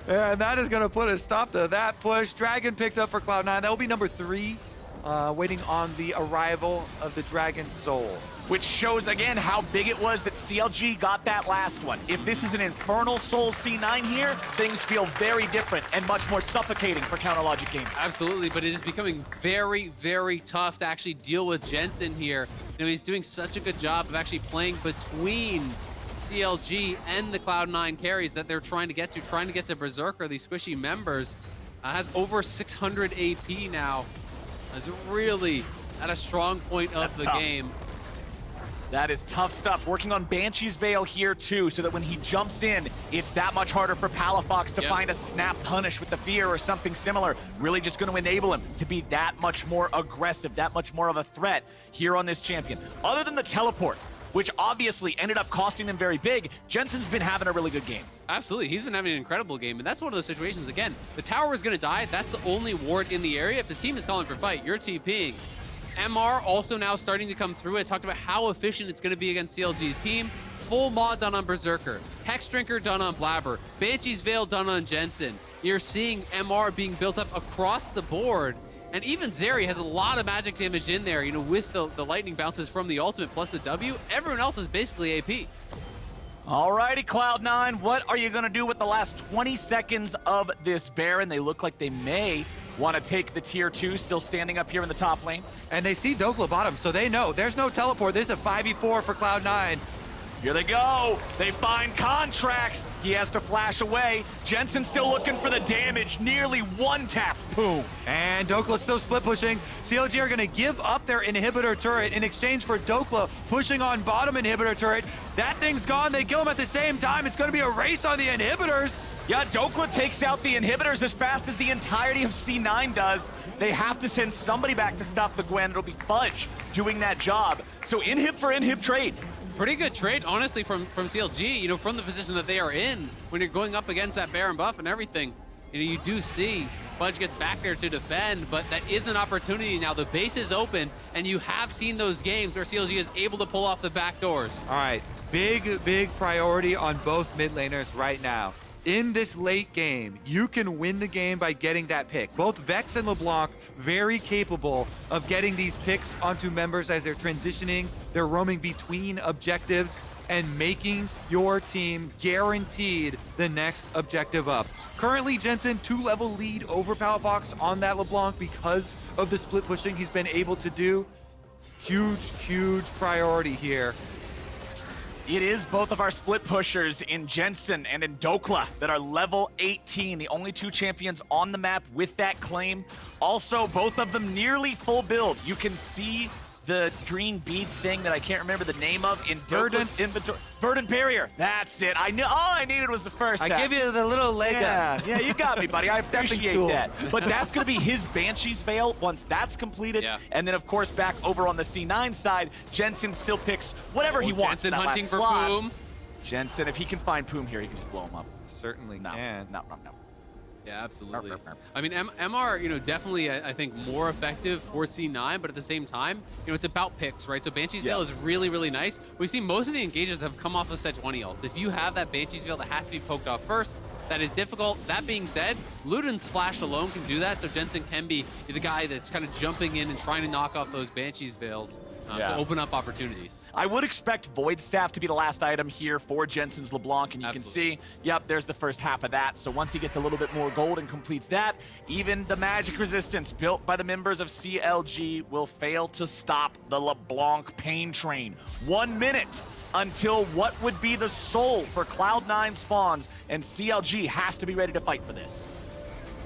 And that is going to put a stop to that push. Dragon picked up for Cloud9. That will be number 3, waiting on the arrival of the Dragon Soul. Which shows again how big it was that CLG got that last one. If this is an Infernal Soul C9 here, things feel very different and much more suffocating for Counter Logic Gaming. Absolutely, but it is becoming very tough to actually deal with Jensen here. You know, he's doing such a good job of actually playing between CLG and the Cloud9 carries that they're trying to get to Berserker, these squishy members. Has over 600 AP now. Is really at a strong point of the game. That is tough stuff. Working on Banshee's Veil here too, so that when he jumps in, it's that much harder for Palafox to find a snap punish with the fear or something similar. Really just going to enable him to be that much more aggressive, that much more of a threat here on this champion. Other than the teleport, which obviously ended up costing them very big. Jensen's been having a really good game. Absolutely. He's been having an incredible game, and that's one of those situations, again, the tower is going to die. That's the only ward in the area. If the team is calling for fight, you're TPing. MR also now starting to come through. I talked about how efficient it's going to be against CLG's team. Full mod done on Berserker. Hex Drinker done on Blabber. Banshee's Veil done on Jensen. You're seeing MR being built up across the board. And even Zeri has a lot of magic damage in there, you know, with the lightning bounces from the ultimate plus the W. Everyone else is basically AP. Alrighty, Cloud9, what are you going to do with the last 20 seconds of this Baron? They look like they may want to take the tier 2, still standing up here in the top lane. And they see Dokla bottom, so they know there's no teleport. This is a 5v4 for Cloud9. Here they go. They find Contracts. He has to flash away. Jensen still looking for the damage. Nearly one tap. Boom. And Dokla still split pushing. CLG are going to give up their inhibitor turret in exchange for Dokla pushing on bottom inhibitor turret. That thing's gone. They kill him at the same time. It's going to be a race on the inhibitors. Yeah, Dokla takes out the inhibitors as fast as the entirety of C9 does. They have to send somebody back to stop the Gwen. It'll be Fudge doing that job. So inhib for inhib trade. Pretty good trade, honestly, from CLG, you know, from the position that they are in. When you're going up against that Baron buff and everything, you know, you do see Fudge gets back there to defend, but that is an opportunity now. The base is open, and you have seen those games where CLG is able to pull off the back doors. All right, big priority on both mid laners right now. In this late game, you can win the game by getting that pick. Both Vex and LeBlanc very capable of getting these picks onto members as they're transitioning. They're roaming between objectives and making your team guaranteed the next objective up. Currently, Jensen 2-level lead over Palafox on that LeBlanc because of the split pushing he's been able to do. Huge priority here. It is both of our split pushers in Jensen and in Dokla that are level 18, the only 2 champions on the map with that claim. Also, both of them nearly full build. You can see the green bead thing that I can't remember the name of in Dokla's inventory. Verdant Barrier. That's it. I knew all I needed was the first I tap. give you the little leg up. Yeah, you got me, buddy. I appreciate that. But that's going to be his Banshee's Veil once that's completed. Yeah. And then, of course, back over on the C9 side, Jensen still picks whatever he wants. Jensen in that hunting last for slot. Poom. Jensen, if he can find Poom here, he can just blow him up. Certainly No, can. no. Yeah, absolutely. I mean, MR, you know, definitely, I think, more effective for C9, but at the same time, you know, it's about picks, right? So Banshee's Veil is really nice. We've seen most of the engages have come off of Sejuani ults. If you have that Banshee's Veil that has to be poked off first, that is difficult. That being said, Luden's Splash alone can do that, so Jensen can be the guy that's kind of jumping in and trying to knock off those Banshee's Veils to open up opportunities. I would expect Void Staff to be the last item here for Jensen's LeBlanc, and you can see, yep, there's the first half of that. So once he gets a little bit more gold and completes that, even the magic resistance built by the members of CLG will fail to stop the LeBlanc pain train. 1 minute until what would be the soul for Cloud9 spawns, and CLG has to be ready to fight for this.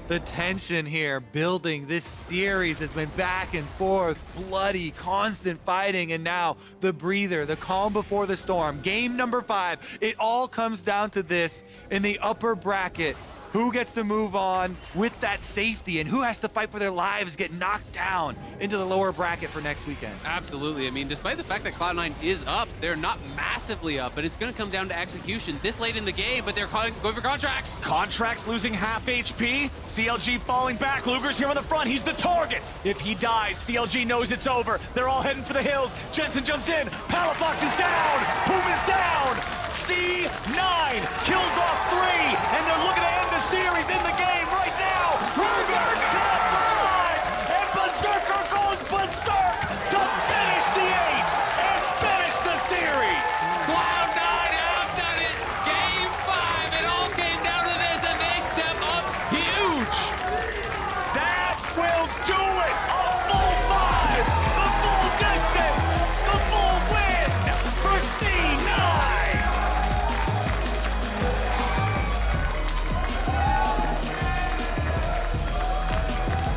The tension here building. This series has been back and forth, bloody, constant fighting, and now the breather, the calm before the storm. Game number 5. It all comes down to this in the upper bracket. Who gets to move on with that safety and who has to fight for their lives, get knocked down into the lower bracket for next weekend? Absolutely. I mean, despite the fact that Cloud9 is up, they're not massively up, but it's going to come down to execution this late in the game, but they're going for Contracts. Contracts losing half HP, CLG falling back. Luger's here on the front, he's the target. If he dies, CLG knows it's over. They're all heading for the hills. Jensen jumps in, Palafox is down, Poom is down. C9 kills off 3, and they're looking to end the series in the game right now. Luger gets alive, and Berserker goes berserk to finish the 8th and finish the series. Cloud9 have done it. Game 5. It all came down to this, and they step up huge. That will do it! A full 5! The full distance! The full win for C9!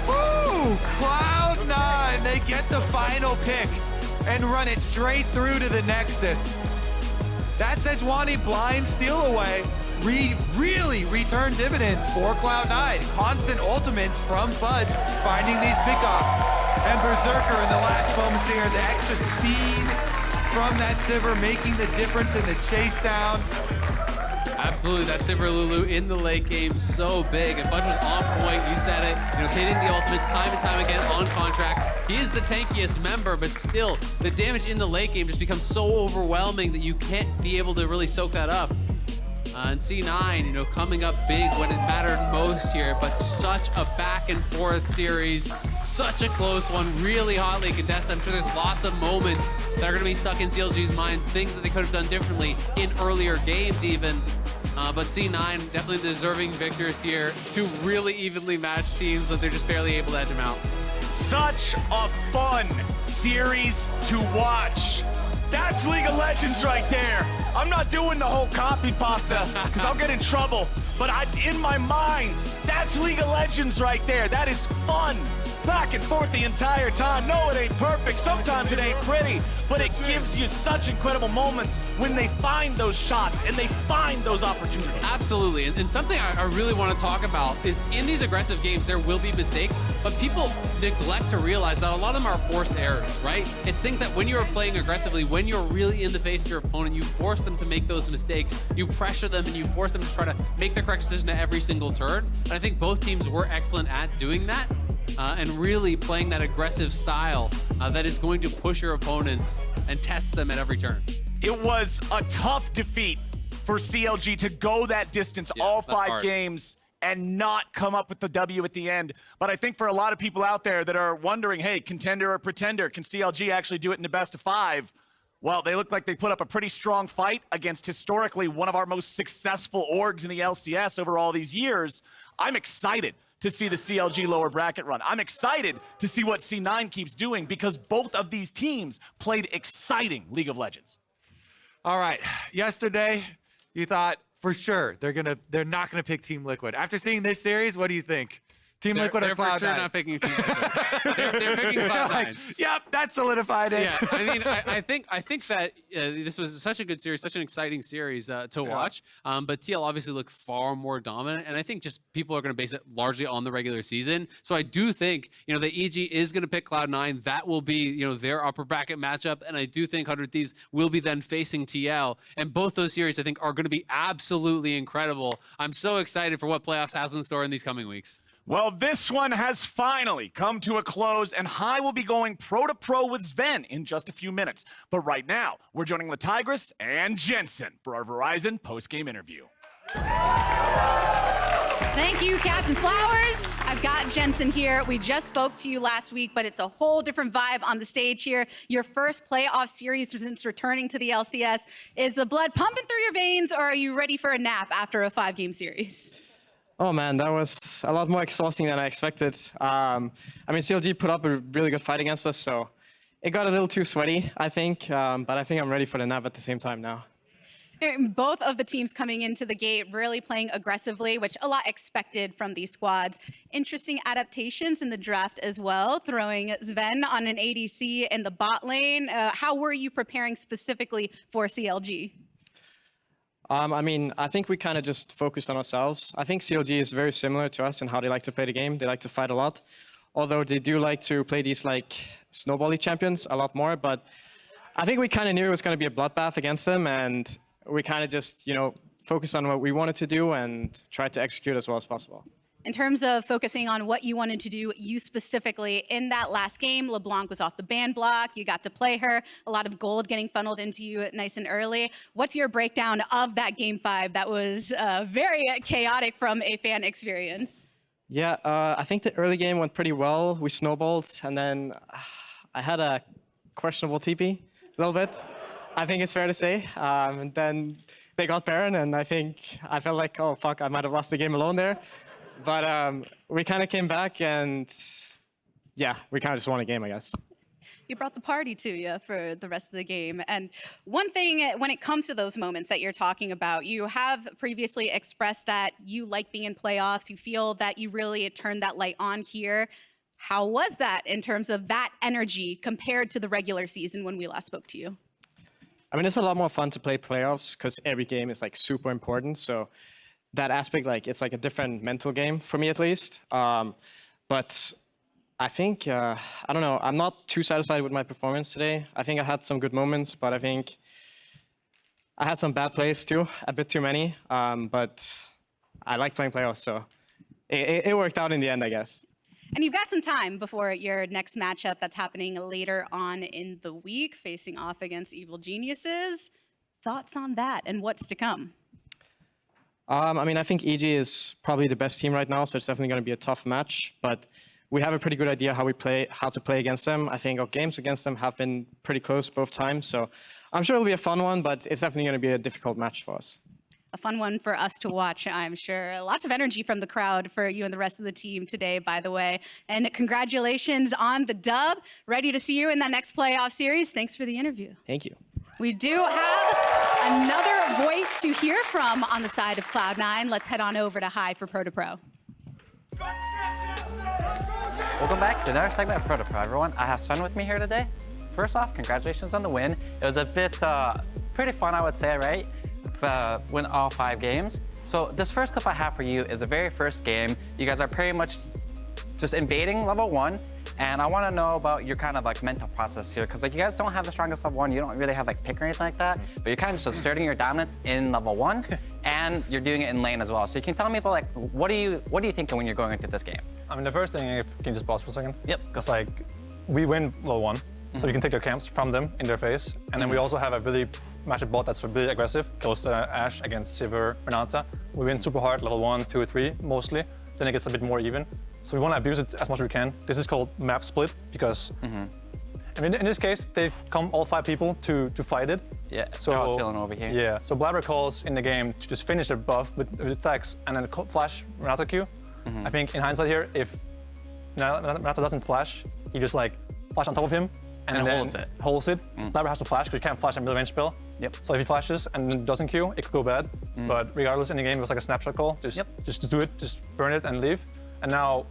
Woo! Cloud9, they get the final pick and run it straight through to the Nexus. That Sejuani blind steal away really returned dividends for Cloud9. Constant ultimates from Fudge finding these pickoffs. And Berserker in the last moments here, the extra speed from that Sivir, making the difference in the chase down. Absolutely, that Sivir Lulu in the late game, so big. And Bunch was on point, you said it. Hitting the ultimates time and time again on contracts. He is the tankiest member, but still, the damage in the late game just becomes so overwhelming that you can't be able to really soak that up. And C9, coming up big when it mattered most here, but such a back and forth series, such a close one, really hotly contested. I'm sure there's lots of moments that are going to be stuck in CLG's mind, things that they could have done differently in earlier games even. But C9 definitely deserving victors here. Two really evenly matched teams, but they're just barely able to edge them out. Such a fun series to watch. That's League of Legends right there. I'm not doing the whole copy pasta because I'll get in trouble. But in my mind, that's League of Legends right there. That is fun. Back and forth the entire time. No, it ain't perfect. Sometimes it ain't pretty. But it gives you such incredible moments when they find those shots and they find those opportunities. Absolutely. And something I really want to talk about is in these aggressive games, there will be mistakes, but people neglect to realize that a lot of them are forced errors, right? It's things that when you're playing aggressively, when you're really in the face of your opponent, you force them to make those mistakes. You pressure them and you force them to try to make the correct decision at every single turn. And I think both teams were excellent at doing that. And really playing that aggressive style that is going to push your opponents and test them at every turn. It was a tough defeat for CLG to go that distance all 5 games and not come up with the W at the end. But I think for a lot of people out there that are wondering, hey, contender or pretender, can CLG actually do it in the best of 5? Well, they look like they put up a pretty strong fight against historically one of our most successful orgs in the LCS over all these years. I'm excited to see the CLG lower bracket run. I'm excited to see what C9 keeps doing because both of these teams played exciting League of Legends. All right, yesterday you thought for sure they're not gonna pick Team Liquid. After seeing this series, what do you think? Team Liquid or Cloud9? They're for sure not picking Team Liquid. they're picking Cloud9. Yep, that solidified it. Yeah, I mean, I think that this was such a good series, such an exciting series to watch. But TL obviously looked far more dominant, and I think just people are going to base it largely on the regular season. So I do think that EG is going to pick Cloud9. That will be their upper bracket matchup, and I do think 100 Thieves will be then facing TL. And both those series I think are going to be absolutely incredible. I'm so excited for what playoffs has in store in these coming weeks. Well, this one has finally come to a close, and High will be going pro-to-pro with Zven in just a few minutes. But right now, we're joining the Tigris and Jensen for our Verizon post-game interview. Thank you, Captain Flowers. I've got Jensen here. We just spoke to you last week, but it's a whole different vibe on the stage here. Your first playoff series since returning to the LCS. Is the blood pumping through your veins, or are you ready for a nap after a 5-game series? Oh man, that was a lot more exhausting than I expected. I mean, CLG put up a really good fight against us, so it got a little too sweaty, I think. But I think I'm ready for the nap at the same time now. Both of the teams coming into the gate really playing aggressively, which a lot expected from these squads. Interesting adaptations in the draft as well, throwing Zven on an ADC in the bot lane. How were you preparing specifically for CLG? I mean, I think we kind of just focused on ourselves. I think CLG is very similar to us in how they like to play the game. They like to fight a lot, although they do like to play these like snowbally champions a lot more. But I think we kind of knew it was going to be a bloodbath against them, and we kind of just, focused on what we wanted to do and tried to execute as well as possible. In terms of focusing on what you wanted to do, you specifically, in that last game, LeBlanc was off the ban block. You got to play her. A lot of gold getting funneled into you nice and early. What's your breakdown of that game 5 that was very chaotic from a fan experience? Yeah, I think the early game went pretty well. We snowballed, and then I had a questionable TP a little bit. I think it's fair to say. And then they got Baron, and I felt like, oh, fuck, I might have lost the game alone there. But we kind of came back, and yeah, we kind of just won a game, I guess. You brought the party to you for the rest of the game. And one thing, when it comes to those moments that you're talking about, you have previously expressed that you like being in playoffs. You feel that you really turned that light on here. How was that in terms of that energy compared to the regular season when we last spoke to you? I mean, it's a lot more fun to play playoffs because every game is like super important. So that aspect, like it's like a different mental game for me at least. But I think, I don't know, I'm not too satisfied with my performance today. I think I had some good moments, but I think I had some bad plays too, a bit too many. But I like playing playoffs, so it worked out in the end, I guess. And you've got some time before your next matchup that's happening later on in the week, facing off against Evil Geniuses. Thoughts on that and what's to come? I mean, I think EG is probably the best team right now, so it's definitely going to be a tough match. But we have a pretty good idea how to play against them. I think our games against them have been pretty close both times, so I'm sure it'll be a fun one, but it's definitely going to be a difficult match for us. A fun one for us to watch, I'm sure. Lots of energy from the crowd for you and the rest of the team today, by the way. And congratulations on the dub. Ready to see you in that next playoff series. Thanks for the interview. Thank you. We do have another voice to hear from on the side of Cloud9. Let's head on over to High for Pro to Pro. Welcome back to another segment of Pro to Pro, everyone. I have Sven with me here today. First off, congratulations on the win. It was a bit pretty fun, I would say, right? Win all 5 games. So this first clip I have for you is the very first game. You guys are pretty much just invading level 1, and I want to know about your kind of like mental process here, because like you guys don't have the strongest level 1, you don't really have like pick or anything like that, but you're kind of just asserting your dominance in level 1, and you're doing it in lane as well. So you can tell me about like what are you thinking when you're going into this game? I mean, the first thing, if you can just pause for a second. Yep. Because like we win level 1, so you can take your camps from them in their face, and then we also have a really matchup bot that's really aggressive. Kalista Ashe against Sivir Renata. We win super hard level 1, 2, 3 mostly. Then it gets a bit more even. So we want to abuse it as much as we can. This is called map split because I mean, in this case, they've come all 5 people to fight it. Yeah, so they're all chilling over here. Yeah, so Blabber calls in the game to just finish their buff with attacks and then flash Renata Q. I think in hindsight here, if Renata doesn't flash, he just like flash on top of him and then holds it. Blabber has to flash because you can't flash a mid-range spell. Yep. So if he flashes and then doesn't Q, it could go bad. But regardless, in the game, it was like a snapshot call. Just do it, just burn it and leave. And now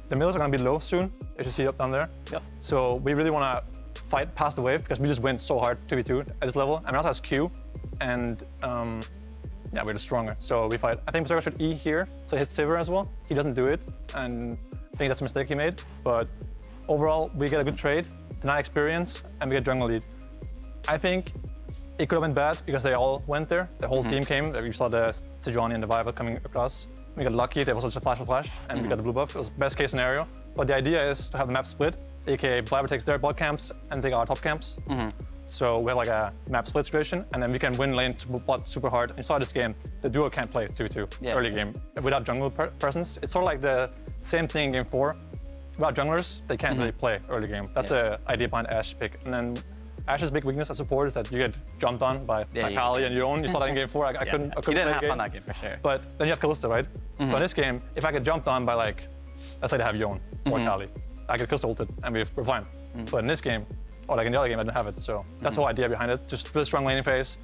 the middles are going to be low soon, as you see up down there. Yep. So we really want to fight past the wave because we just win so hard 2v2 at this level. And Renata has Q, and yeah, we're just stronger. So we fight. I think Berserker should E here, so he hits Sivir as well. He doesn't do it, and I think that's a mistake he made. But overall, we get a good trade, deny experience, and we get jungle lead. I think it could have been bad because they all went there. The whole team came. We saw the Sejuani and the Viper coming across. We got lucky. There was such a flash, and we got the blue buff. It was best case scenario. But the idea is to have the map split, aka Blabber takes their bot camps and take our top camps. So we have like a map split situation, and then we can win lane bot super hard. You saw this game, the duo can't play 2v2 early game without jungle presence. It's sort of like the same thing in game 4. Without junglers, they can't really play early game. That's the idea behind Ashe pick. And then Ashe's big weakness as support is that you get jumped on by Akali and Yone. You saw that in game 4. I couldn't you play didn't the have game. fun that game for sure. But then you have Kalista, right? So in this game, if I get jumped on by like, let's say they have Yone or Akali, I get Kalista ulted and we're fine. But in this game, or like in the other game, I didn't have it. So that's the whole idea behind it. Just really strong laning phase.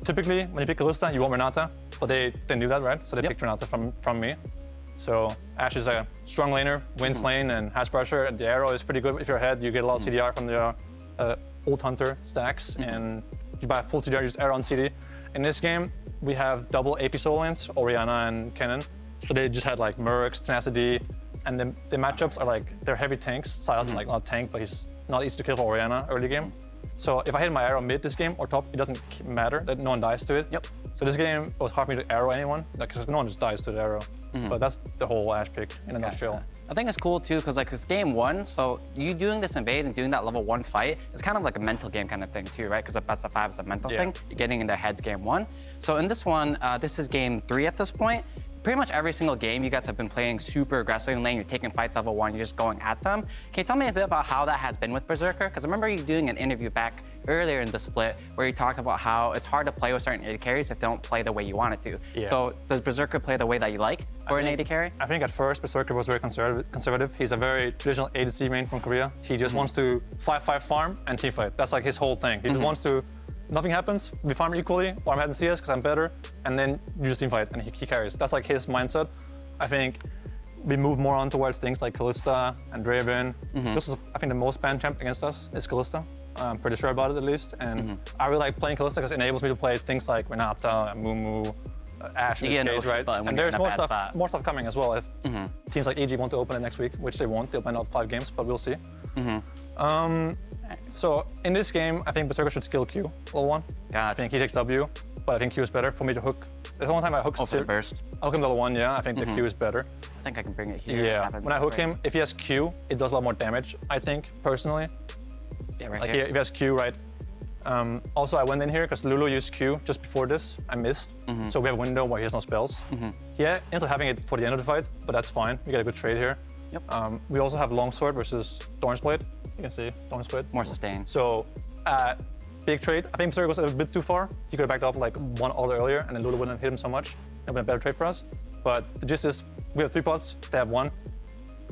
Typically, when you pick Kalista, you want Renata, but they didn't do that, right? So they picked Renata from me. So Ashe is a strong laner, wins lane and has pressure. And the arrow is pretty good if you're ahead. You get a lot of CDR from the Old Hunter stacks, and you buy full CDR, just arrow on CD. In this game, we have double AP solo lanes, Orianna and Kennen. So they just had like Mercs, Tenacity, and the matchups are like, they're heavy tanks. Sylas is like not a tank, but he's not easy to kill for Orianna early game. So if I hit my arrow mid this game or top, it doesn't matter that no one dies to it. So this game, it was hard for me to arrow anyone, because no one just dies to the arrow. But that's the whole Ashe pick in a nutshell. I think it's cool too, because like it's game 1, so you doing this invade and doing that level 1 fight, it's kind of like a mental game kind of thing too, right? Because the best of 5 is a mental thing. You're getting in their heads game 1. So in this one, this is game 3 at this point. Pretty much every single game, you guys have been playing super aggressively in lane. You're taking fights level 1, you're just going at them. Can you tell me a bit about how that has been with Berserker? Because I remember you doing an interview back earlier in the split where you talked about how it's hard to play with certain AD carries if they don't play the way you want it to. So does Berserker play the way that you like for an AD carry? I think at first Berserker was very conservative. He's a very traditional ADC main from Korea. He just wants to 5-5 farm and teamfight. That's like his whole thing. He just wants to, nothing happens, we farm equally, or I'm ahead in CS because I'm better, and then you just teamfight and he carries. That's like his mindset. I think we move more on towards things like Kalista and Draven. This is, I think, the most banned champ against us is Kalista. I'm pretty sure about it at least. And I really like playing Kalista because it enables me to play things like Renata, Mumu, You Ashe in get this an case, Ocean right? button when And you're there's in a bad spot. more stuff coming as well. If teams like EG want to open it next week, which they won't, they'll play out 5 games, but we'll see. So in this game, I think Berserker should skill Q, level 1. I think he takes W, but I think Q is better for me to hook. There's one time I hook Open burst. I'll hook him level 1, yeah. I think the Q is better. I think I can bring it here. Yeah. Have it When I hook right- him, if he has Q, it does a lot more damage, I think, personally. Yeah, right Like here. if he has Q, right? Also, I went in here because Lulu used Q just before this. I missed. So we have a window where he has no spells. He ends up having it for the end of the fight, but that's fine. We get a good trade here. Yep. We also have Longsword versus Thorn's Blade. You can see Thorn's Blade. More sustain. So, big trade. I think Berserker was a bit too far. He could have backed off like one order earlier, and then Lulu wouldn't have hit him so much. It would have been a better trade for us. But the gist is, we have 3 pots, they have 1.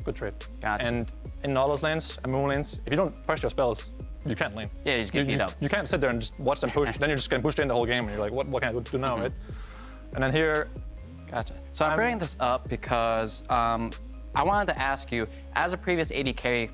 Good trade. Gotcha. And in Nautilus lanes and Moon lanes, if you don't press your spells, you can't lane. Yeah, you just get beat up. You can't sit there and just watch them push. Then you're just getting pushed in the whole game, and you're like, what can I do now, right? And then here, Gotcha. So I'm bringing this up because I wanted to ask you, as a previous AD carry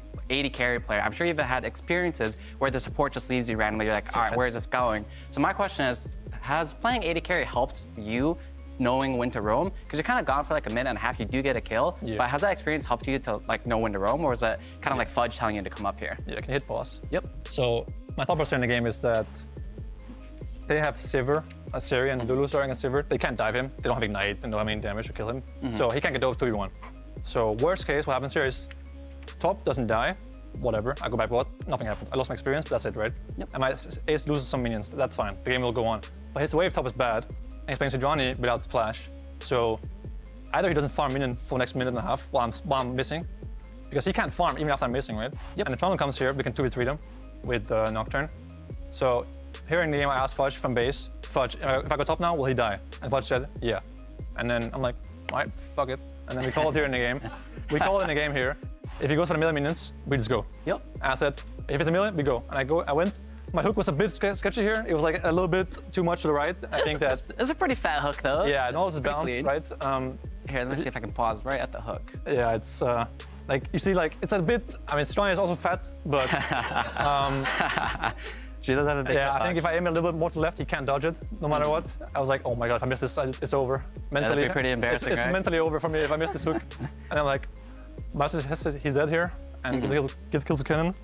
player, I'm sure you've had experiences where the support just leaves you randomly. You're like, all right, where is this going? So my question is, has playing AD carry helped you knowing when to roam? Because you're kind of gone for like a minute and a half, you do get a kill, but has that experience helped you to like know when to roam, or is that kind of like Fudge telling you to come up here? yeah, I can hit boss. Yep. So my thought process in the game is that they have Sivir, Asiri, and Lulu starting a Sivir. They can't dive him. They don't have Ignite and don't have any damage to kill him. So he can't get over 2v1. So worst case, what happens here is top doesn't die. Whatever, I go back bot, nothing happens. I lost my experience, but that's it, right? Yep. And my ace loses some minions, that's fine. The game will go on. But his wave top is bad, and he's playing Sejuani without flash. So either he doesn't farm minion for the next minute and a half while I'm missing, because he can't farm even after I'm missing, right? Yep. And the Trundle comes here, we can 2v3 them with Nocturne. So here in the game, I asked Fudge from base, Fudge, if I go top now, will he die? And Fudge said, yeah. And then I'm like, all right, fuck it. And then we call it here in the game. We call it in the game here. If he goes for the million minions, we just go. Yep. I said, if it's a million, we go. And I went. My hook was a bit sketchy here. It was like a little bit too much to the right. I think that, It's a pretty fat hook though. yeah, no, it's Pretty balanced, clean. right? Here, let me see if I can pause right at the hook. Yeah, it's like, you see, like, it's a bit, I mean, Sejuani is also fat, but She does have a big yeah, fat I think hook. if I aim a little bit more to the left, he can't dodge it, no matter what. I was like, oh my God, if I miss this, it's over. Mentally, be pretty embarrassing, it's right? mentally over for me if I miss this hook. And I'm like, Master he's dead here, and get kill to Kennen.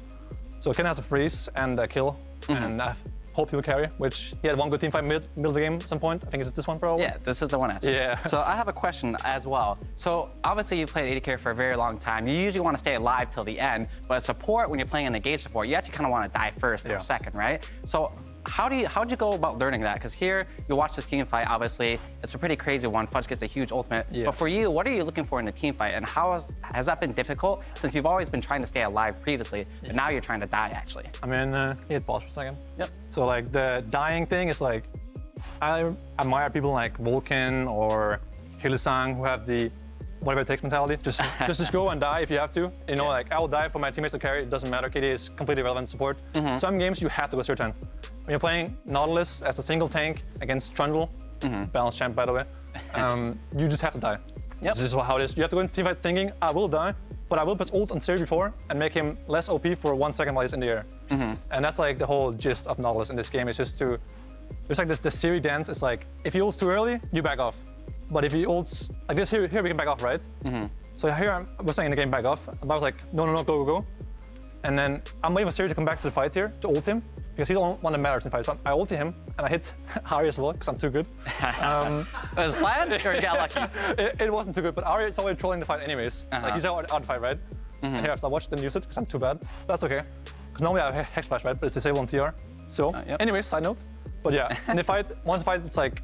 So Kennen has a freeze and a kill, and I hope he'll carry, which he had one good team fight middle of the game at some point. I think it's this one probably. Yeah, this is the one actually. Yeah. So I have a question as well. So obviously you played AD carry for a very long time. You usually want to stay alive till the end, but as support, when you're playing an engaged support, you actually kind of want to die first or Yeah. second, right? So how'd you go about learning that? Because here you watch this team fight, obviously it's a pretty crazy one. Fudge gets a huge ultimate. Yeah. But for you, what are you looking for in a team fight, and how has that been difficult since you've always been trying to stay alive previously, but now you're trying to die actually? I mean, he hit pause for a second. Yep. So like the dying thing is like, I admire people like Vulcan or Hylissang who have the whatever it takes mentality. Just go and die if you have to. You know, like I will die for my teammates to carry. It doesn't matter. KD is completely irrelevant support. Some games you have to go certain. When you're playing Nautilus as a single tank against Trundle, balanced champ by the way, you just have to die. Yep. This is how it is. You have to go into teamfight thinking, I will die, but I will press ult on Siri before and make him less OP for 1 second while he's in the air. And that's like the whole gist of Nautilus in this game. It's just to, there's like this, the Siri dance is like, if he ults too early, you back off. But if he ults, like this, here we can back off, right? So here we're saying in the game back off, but I was like, no, go. And then I'm waiting for Siri to come back to the fight here, to ult him, because he's the only one that matters in the fight. So I ulti him, and I hit Ari as well, because I'm too good. Was it planned or you got lucky? It wasn't too good, but Ari is always trolling the fight anyways. Like he's out the fight, right? And here after I watched them use it, because I'm too bad. But that's okay. Because normally I have Hex Splash, right? But it's disabled on TR. So, Yep. anyways, side note. But yeah, in the fight, once the fight, it's like,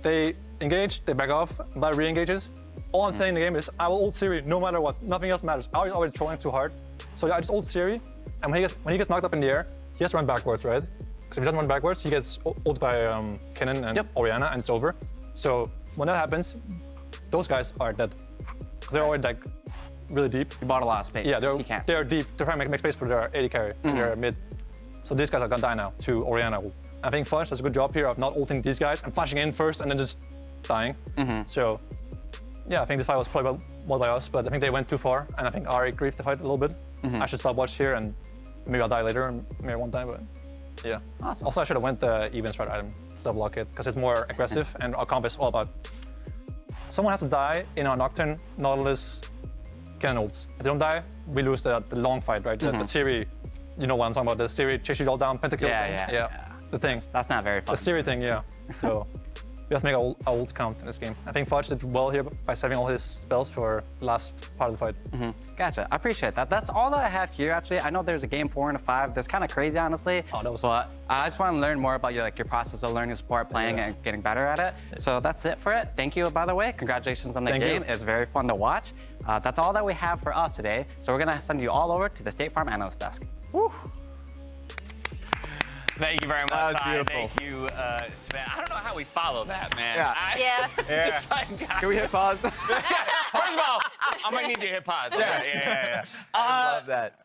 they engage, they back off, but re-engages. All I'm saying in the game is, I will ult Siri no matter what. Nothing else matters. Ari's already trolling too hard. So I just ult Siri, and when he gets knocked up in the air, he has to run backwards, right? Because if he doesn't run backwards, he gets ulted by Kennen and Orianna, and it's over. So when that happens, those guys are dead. Because they're already like really deep. You bought a lot of space. Yeah, He can't. they're deep. They're trying to make space for their AD carry, their mid. So these guys are gonna die now to Orianna ult. I think Fudge does a good job here of not ulting these guys and flashing in first and then just dying. So yeah, I think this fight was probably well by us, but I think they went too far, and I think Ari griefed the fight a little bit. I should stop watch here, and maybe I'll die later, and maybe one time, but Yeah. Awesome. Also, I should have went the even strat item instead of block it, because it's more aggressive, and our comp is all about someone has to die in our Nocturne, Nautilus, Cannon ults. If they don't die, we lose the long fight, right? The Siri, you know what I'm talking about, the Siri chase you all down, pentakill thing. Yeah. The thing. That's not very fun. The Siri thing, yeah. So we have to make our ults count in this game. I think Fudge did well here by saving all his spells for the last part of the fight. Gotcha. I appreciate that. That's all that I have here, actually. I know there's a game 4 and a 5. That's kind of crazy, honestly. Oh, that was... But I just want to learn more about your process of learning sport, playing, and getting better at it. So that's it for it. Thank you, by the way. Congratulations on the game. It's very fun to watch. That's all that we have for us today. So we're going to send you all over to the State Farm Analyst Desk. Woo! Thank you very much. That was beautiful. Thank you, Sven. I don't know how we follow that, man. Yeah. Just like, Can we hit pause? First of all, I'm gonna need you to hit pause. Yes. Yeah. I love that.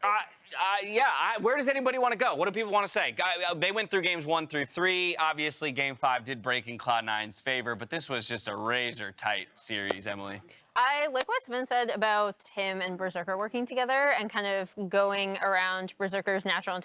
Where does anybody want to go? What do people want to say? They went through games 1 through 3. Obviously, game 5 did break in Cloud9's favor, but this was just a razor-tight series, Emily. I like what Sven said about him and Berserker working together and kind of going around Berserker's natural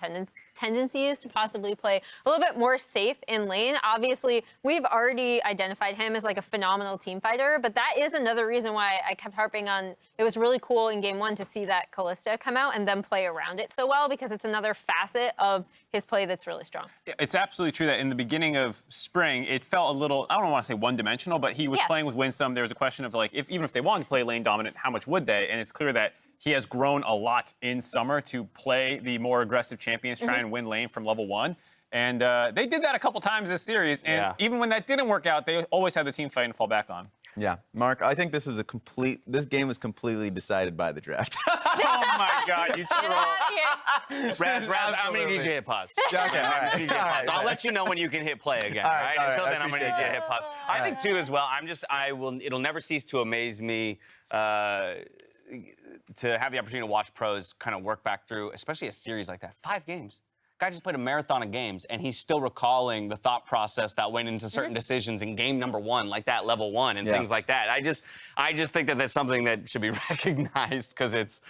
tendencies to possibly play a little bit more safe in lane. Obviously, we've already identified him as like a phenomenal team fighter, but that is another reason why I kept harping on it was really cool in game 1 to see that Kalista come out and then play around it so well, because it's another facet of his play that's really strong. It's absolutely true that in the beginning of spring, it felt a little, I don't want to say one-dimensional, but he was playing with Winsome. There was a question of like, even if they wanted to play lane dominant, how much would they? And it's clear that he has grown a lot in summer to play the more aggressive champions, try and win lane from level 1. And they did that a couple times this series. And even when that didn't work out, they always had the team fighting to fall back on. Yeah, Mark, I think this was this game was completely decided by the draft. Oh my God, you Raz, I'm gonna need you to hit pause. Okay, all right. I'll let you know when you can hit play again. All right? Until then, I'm gonna need you to hit pause. I think too, as well. It'll never cease to amaze me to have the opportunity to watch pros kind of work back through, especially a series like that. 5 games. Guy just played a marathon of games, and he's still recalling the thought process that went into certain decisions in game number 1, like that level 1 and things like that. I just think that that's something that should be recognized because it's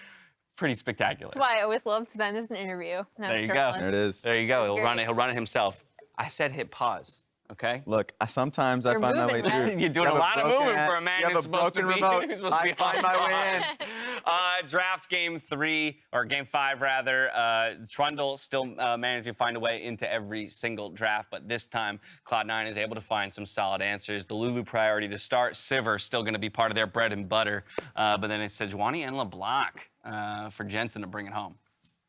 pretty spectacular. That's why I always loved Sven as an interview. There you go. There it is. There you go. He'll run it himself. I said hit pause. Okay. Look, sometimes I find my way through. You're doing a lot of moving for a man who's supposed to be remote. I find my way in. Draft game 3, or game 5 rather. Trundle still managing to find a way into every single draft, but this time Cloud9 is able to find some solid answers. The Lulu priority to start. Sivir still going to be part of their bread and butter, but then it's Sejuani and LeBlanc for Jensen to bring it home.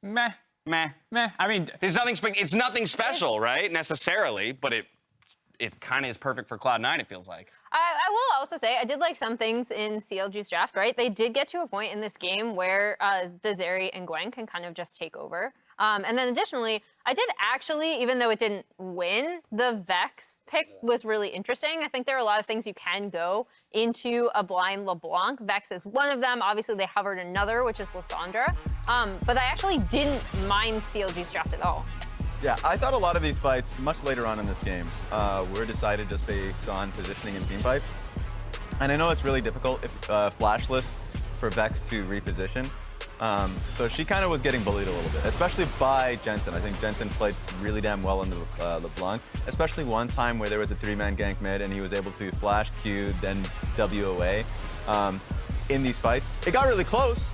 Meh. I mean, there's nothing. It's nothing special, right? Necessarily, but it kind of is perfect for Cloud9, it feels like. I will also say, I did like some things in CLG's draft, right? They did get to a point in this game where the Zeri and Gwen can kind of just take over. And then additionally, I did actually, even though it didn't win, the Vex pick was really interesting. I think there are a lot of things you can go into a blind LeBlanc. Vex is one of them. Obviously, they hovered another, which is Lissandra. But I actually didn't mind CLG's draft at all. Yeah, I thought a lot of these fights, much later on in this game, were decided just based on positioning in team fights. And I know it's really difficult flashless for Vex to reposition. So she kind of was getting bullied a little bit, especially by Jensen. I think Jensen played really damn well in the LeBlanc, especially one time where there was a 3-man gank mid and he was able to flash Q, then W away in these fights. It got really close.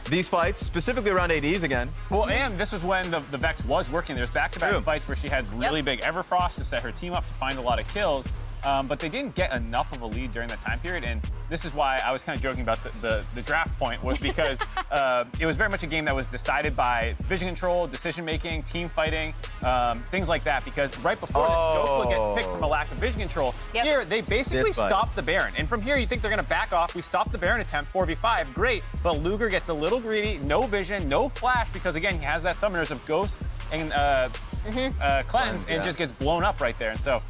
These fights, specifically around ADs again. Well, and this was when the Vex was working. There's back-to-back fights where she had really big Everfrost to set her team up to find a lot of kills. But they didn't get enough of a lead during that time period, and this is why I was kind of joking about the draft point, was because it was very much a game that was decided by vision control, decision-making, team fighting, things like that, because right before this, Jokela gets picked from a lack of vision control. Here, they basically stop the Baron, and from here, you think they're going to back off. We stop the Baron attempt, 4v5, great, but Luger gets a little greedy, no vision, no flash, because again, he has that Summoners of Ghost and Cleanse, and just gets blown up right there. And so,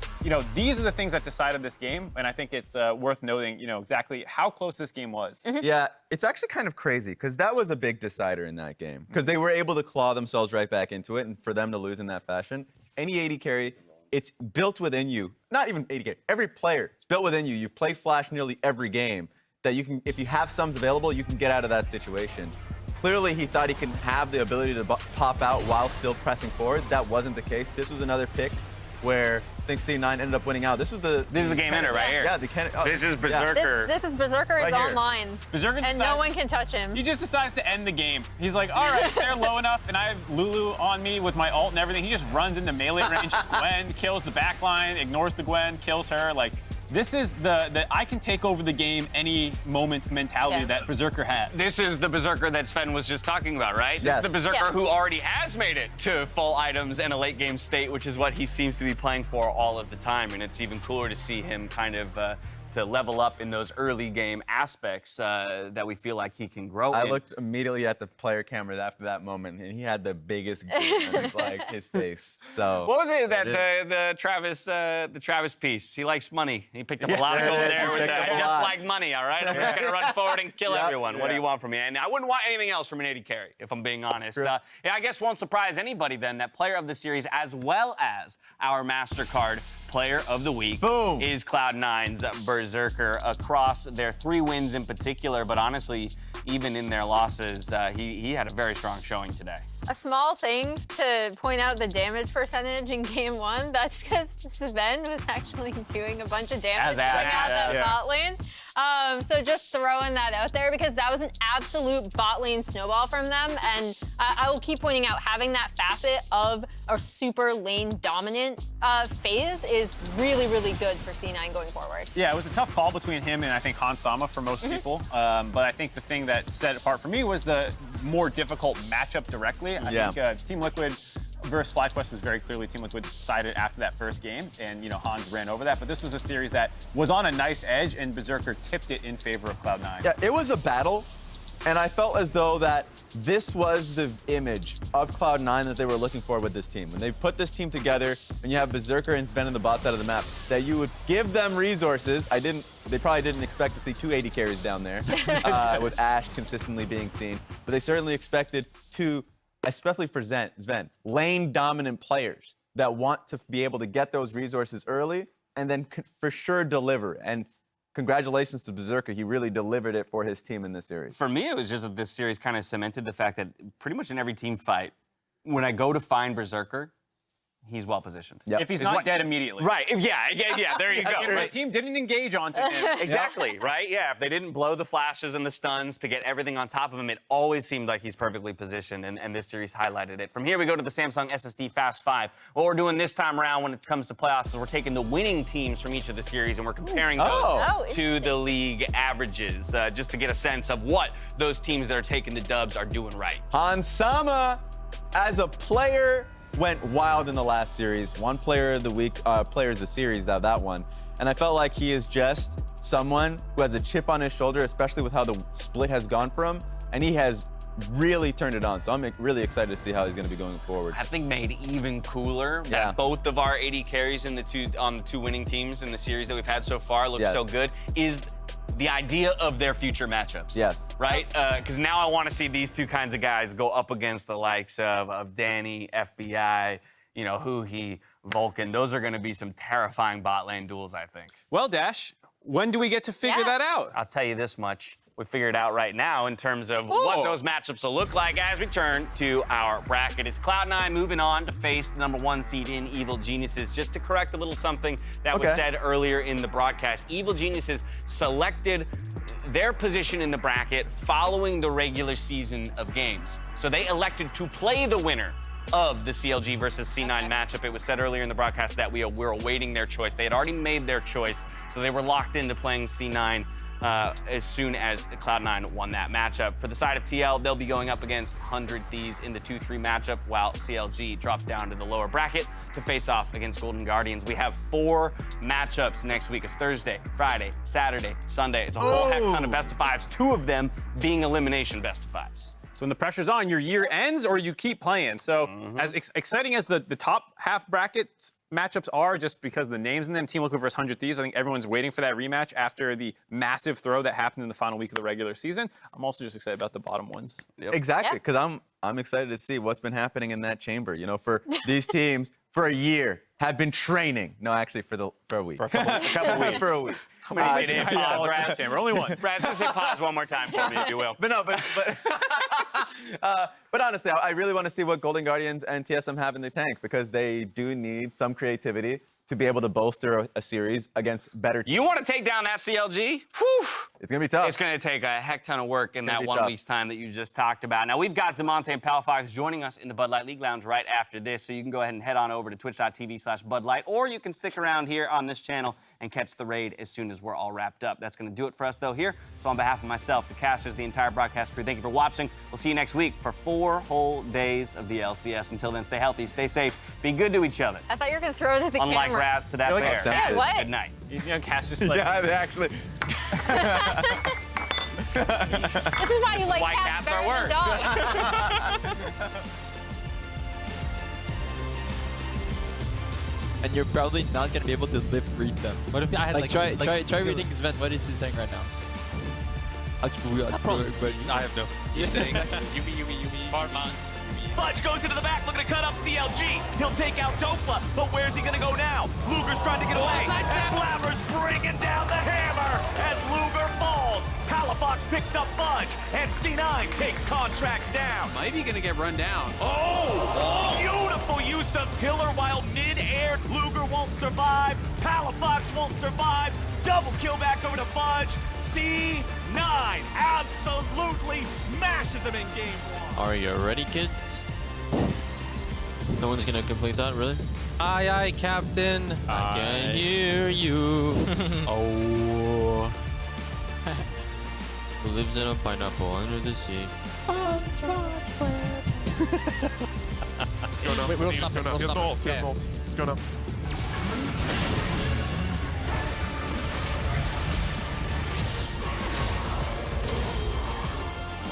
these are the things that decided this game, and I think it's worth noting, exactly how close this game was. Yeah, it's actually kind of crazy, because that was a big decider in that game, because they were able to claw themselves right back into it, and for them to lose in that fashion, any AD carry, it's built within you. Not even AD carry, every player, it's built within you. You play Flash nearly every game, that you can, if you have sums available, you can get out of that situation. clearly he thought he could have the ability to pop out while still pressing forward. That wasn't the case. This was another pick where I think C9 ended up winning out. This is the game ender right here. Yeah, this is Berserker. This is Berserker Right is here. online. Berserker and no one can touch him. He just decides to end the game. He's like, all right, if they're low enough and I have Lulu on me with my ult and everything, he just runs into melee range. Gwen kills the backline, ignores the Gwen, kills her. Like, this is the I can take over the game any moment mentality that Berserker had. This is the Berserker that Sven was just talking about, right? This is the Berserker who already has made it to full items and a late game state, which is what he seems to be playing for all of the time. And it's even cooler to see him kind of to level up in those early game aspects that we feel like he can grow I in. looked immediately at the player cameras after that moment, and he had the biggest grin on like his face. So what was it that the Travis piece? He likes money. He picked up a lot of gold there with that. I just like money, all right? I'm just gonna run forward and kill everyone. What do you want from me? And I wouldn't want anything else from an AD carry, if I'm being honest. Yeah, I guess won't surprise anybody then that player of the series, as well as our MasterCard Player of the Week, is Cloud9's Berserker across their 3 wins in particular, but honestly, even in their losses, he had a very strong showing today. A small thing to point out the damage percentage in game 1, that's because Sven was actually doing a bunch of damage going out that bot lane. So just throwing that out there because that was an absolute bot lane snowball from them. And I will keep pointing out having that facet of a super lane dominant phase is really, really good for C9 going forward. Yeah, it was a tough call between him and I think Hans Sama for most people. But I think the thing that set it apart for me was the more difficult matchup directly. I think Team Liquid versus FlyQuest was very clearly Team Liquid decided after that first game, and Hans ran over that. But this was a series that was on a nice edge, and Berserker tipped it in favor of Cloud9. Yeah, it was a battle, and I felt as though that this was the image of Cloud9 that they were looking for with this team. When they put this team together, and you have Berserker and Sven in the bot side of the map, that you would give them resources. They probably didn't expect to see 2 AD carries down there, with Ashe consistently being seen, but they certainly expected to, especially for Sven, lane dominant players that want to be able to get those resources early and then for sure deliver. And congratulations to Berserker. He really delivered it for his team in this series. For me, it was just that this series kind of cemented the fact that pretty much in every team fight, when I go to find Berserker, he's well positioned. Yep. If he's not dead immediately. Right, yeah, there you go. The team didn't engage onto him. Exactly, right? Yeah, if they didn't blow the flashes and the stuns to get everything on top of him, it always seemed like he's perfectly positioned, and this series highlighted it. From here, we go to the Samsung SSD Fast 5. What we're doing this time around when it comes to playoffs is we're taking the winning teams from each of the series, and we're comparing those to the league averages, just to get a sense of what those teams that are taking the dubs are doing right. Hans Sama, as a player, went wild in the last series. One player of the week, player of the series, that one. And I felt like he is just someone who has a chip on his shoulder, especially with how the split has gone for him. And he has really turned it on. So I'm really excited to see how he's going to be going forward. I think made even cooler that both of our AD carries on the 2 winning teams in the series that we've had so far look so good is the idea of their future matchups. Yes. Right? Because now I want to see these 2 kinds of guys go up against the likes of Danny, FBI, Huhi, Vulcan. Those are going to be some terrifying bot lane duels, I think. Well, Dash, when do we get to figure that out? I'll tell you this much. We figure it out right now in terms of what those matchups will look like as we turn to our bracket. It's Cloud9 moving on to face the #1 seed in Evil Geniuses. Just to correct a little something that was said earlier in the broadcast, Evil Geniuses selected their position in the bracket following the regular season of games. So they elected to play the winner of the CLG versus C9 matchup. It was said earlier in the broadcast that we're awaiting their choice. They had already made their choice, so they were locked into playing C9 as soon as Cloud9 won that matchup. For the side of TL, they'll be going up against 100 Thieves in the 2-3 matchup, while CLG drops down to the lower bracket to face off against Golden Guardians. We have 4 matchups next week. It's Thursday, Friday, Saturday, Sunday. It's a whole heck ton of best of 5s, 2 of them being elimination best of 5s. So when the pressure's on, your year ends or you keep playing. So as exciting as the top half brackets matchups are, just because the names in them, Team Liquid versus 100 Thieves, I think everyone's waiting for that rematch after the massive throw that happened in the final week of the regular season. I'm also just excited about the bottom ones. Exactly, because I'm I'm excited to see what's been happening in that chamber. You know, for these teams for a year have been training. No, actually for a week. For a couple weeks. For a week. How many did pause, Brad? Chamber? Only one. Brad, just say pause one more time for me, if you will. But no, but honestly, I really want to see what Golden Guardians and TSM have in the tank because they do need some creativity to be able to bolster a series against better teams. You want to take down that CLG? Whew. It's going to be tough. It's going to take a heck ton of work in that 1 tough. week's time that you just talked about. Now, we've got Demonte and Palafox joining us in the Bud Light League Lounge right after this, so you can go ahead and head on over to twitch.tv/BudLight, or you can stick around here on this channel and catch the raid as soon as we're all wrapped up. That's going to do it for us, though, here. So on behalf of myself, the casters, the entire broadcast crew, thank you for watching. We'll see you next week for 4 whole days of the LCS. Until then, stay healthy, stay safe, be good to each other. I thought you were going to throw it at the Unlike camera. Raz to that You're like, bear. Yeah, what? Good night. You know, Cass just like. Yeah, they actually. This is why you like why cats cats are better than worse. dogs. And you're probably not gonna be able to lip read them. What if I had like try reading Sven? What is he saying right now? I have no. You're saying Yumi. Farman. Fudge goes into the back looking to cut up CLG. He'll take out Dopa, but where's he gonna go now? Luger's trying to get away. And Blabber's bringing down the hammer as Luger falls. Palafox picks up Fudge, and C9 takes Contracts down. Might be gonna get run down. Oh! Beautiful use of Pillar while mid-air. Luger won't survive. Palafox won't survive. Double kill back over to Fudge. C9 absolutely smashes him in game 1. Are you ready, kids? No one's gonna complete that, really? Aye, aye, Captain. I can hear you. Oh. Who lives in a pineapple under the sea? Wait, we'll stop him. We'll stop him. Let's go now.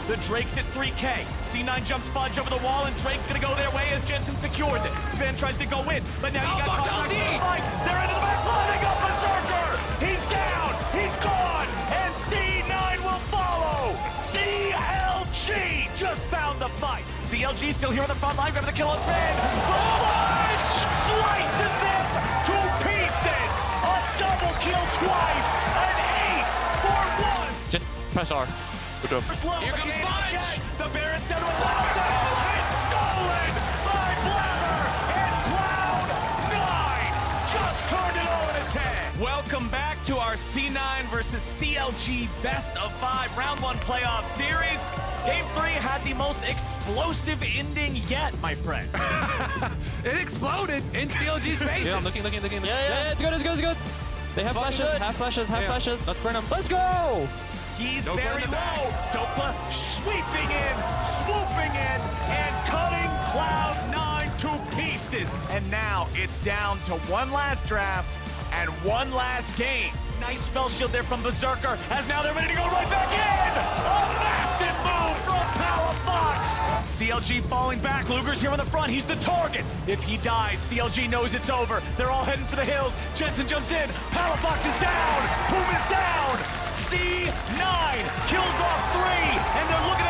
The Drake's at 3K. C9 jumps Fudge over the wall, and Drake's gonna go their way as Jensen secures it. Sven tries to go in, but now you got Contracts in the fight. They're into the back, lining up Berserker. He's down, he's gone, and C9 will follow. CLG just found the fight. CLG still here on the front line, grabbing the kill on Sven. But Fudge slices them to pieces. A double kill twice, an ace for 1. Press R. Here comes Fudge! The Baron's down to a lockdown! It's stolen by Blabber! And Cloud9 just turned it over to 10! Welcome back to our C9 versus CLG Best of 5 Round 1 playoff series. Game 3 had the most explosive ending yet, my friend. It exploded in CLG's face. Yeah, I'm looking. Yeah, it's good. They have flashes, have flashes. Let's burn them. Let's go! He's very low. Dopa sweeping in, swooping in, and cutting Cloud9 to pieces. And now it's down to one last draft and one last game. Nice spell shield there from Berserker, as now they're ready to go right back in. A massive move from Palafox. CLG falling back. Luger's here on the front. He's the target. If he dies, CLG knows it's over. They're all heading for the hills. Jensen jumps in. Palafox is down. Boom is down. C9 kills off 3, and they're looking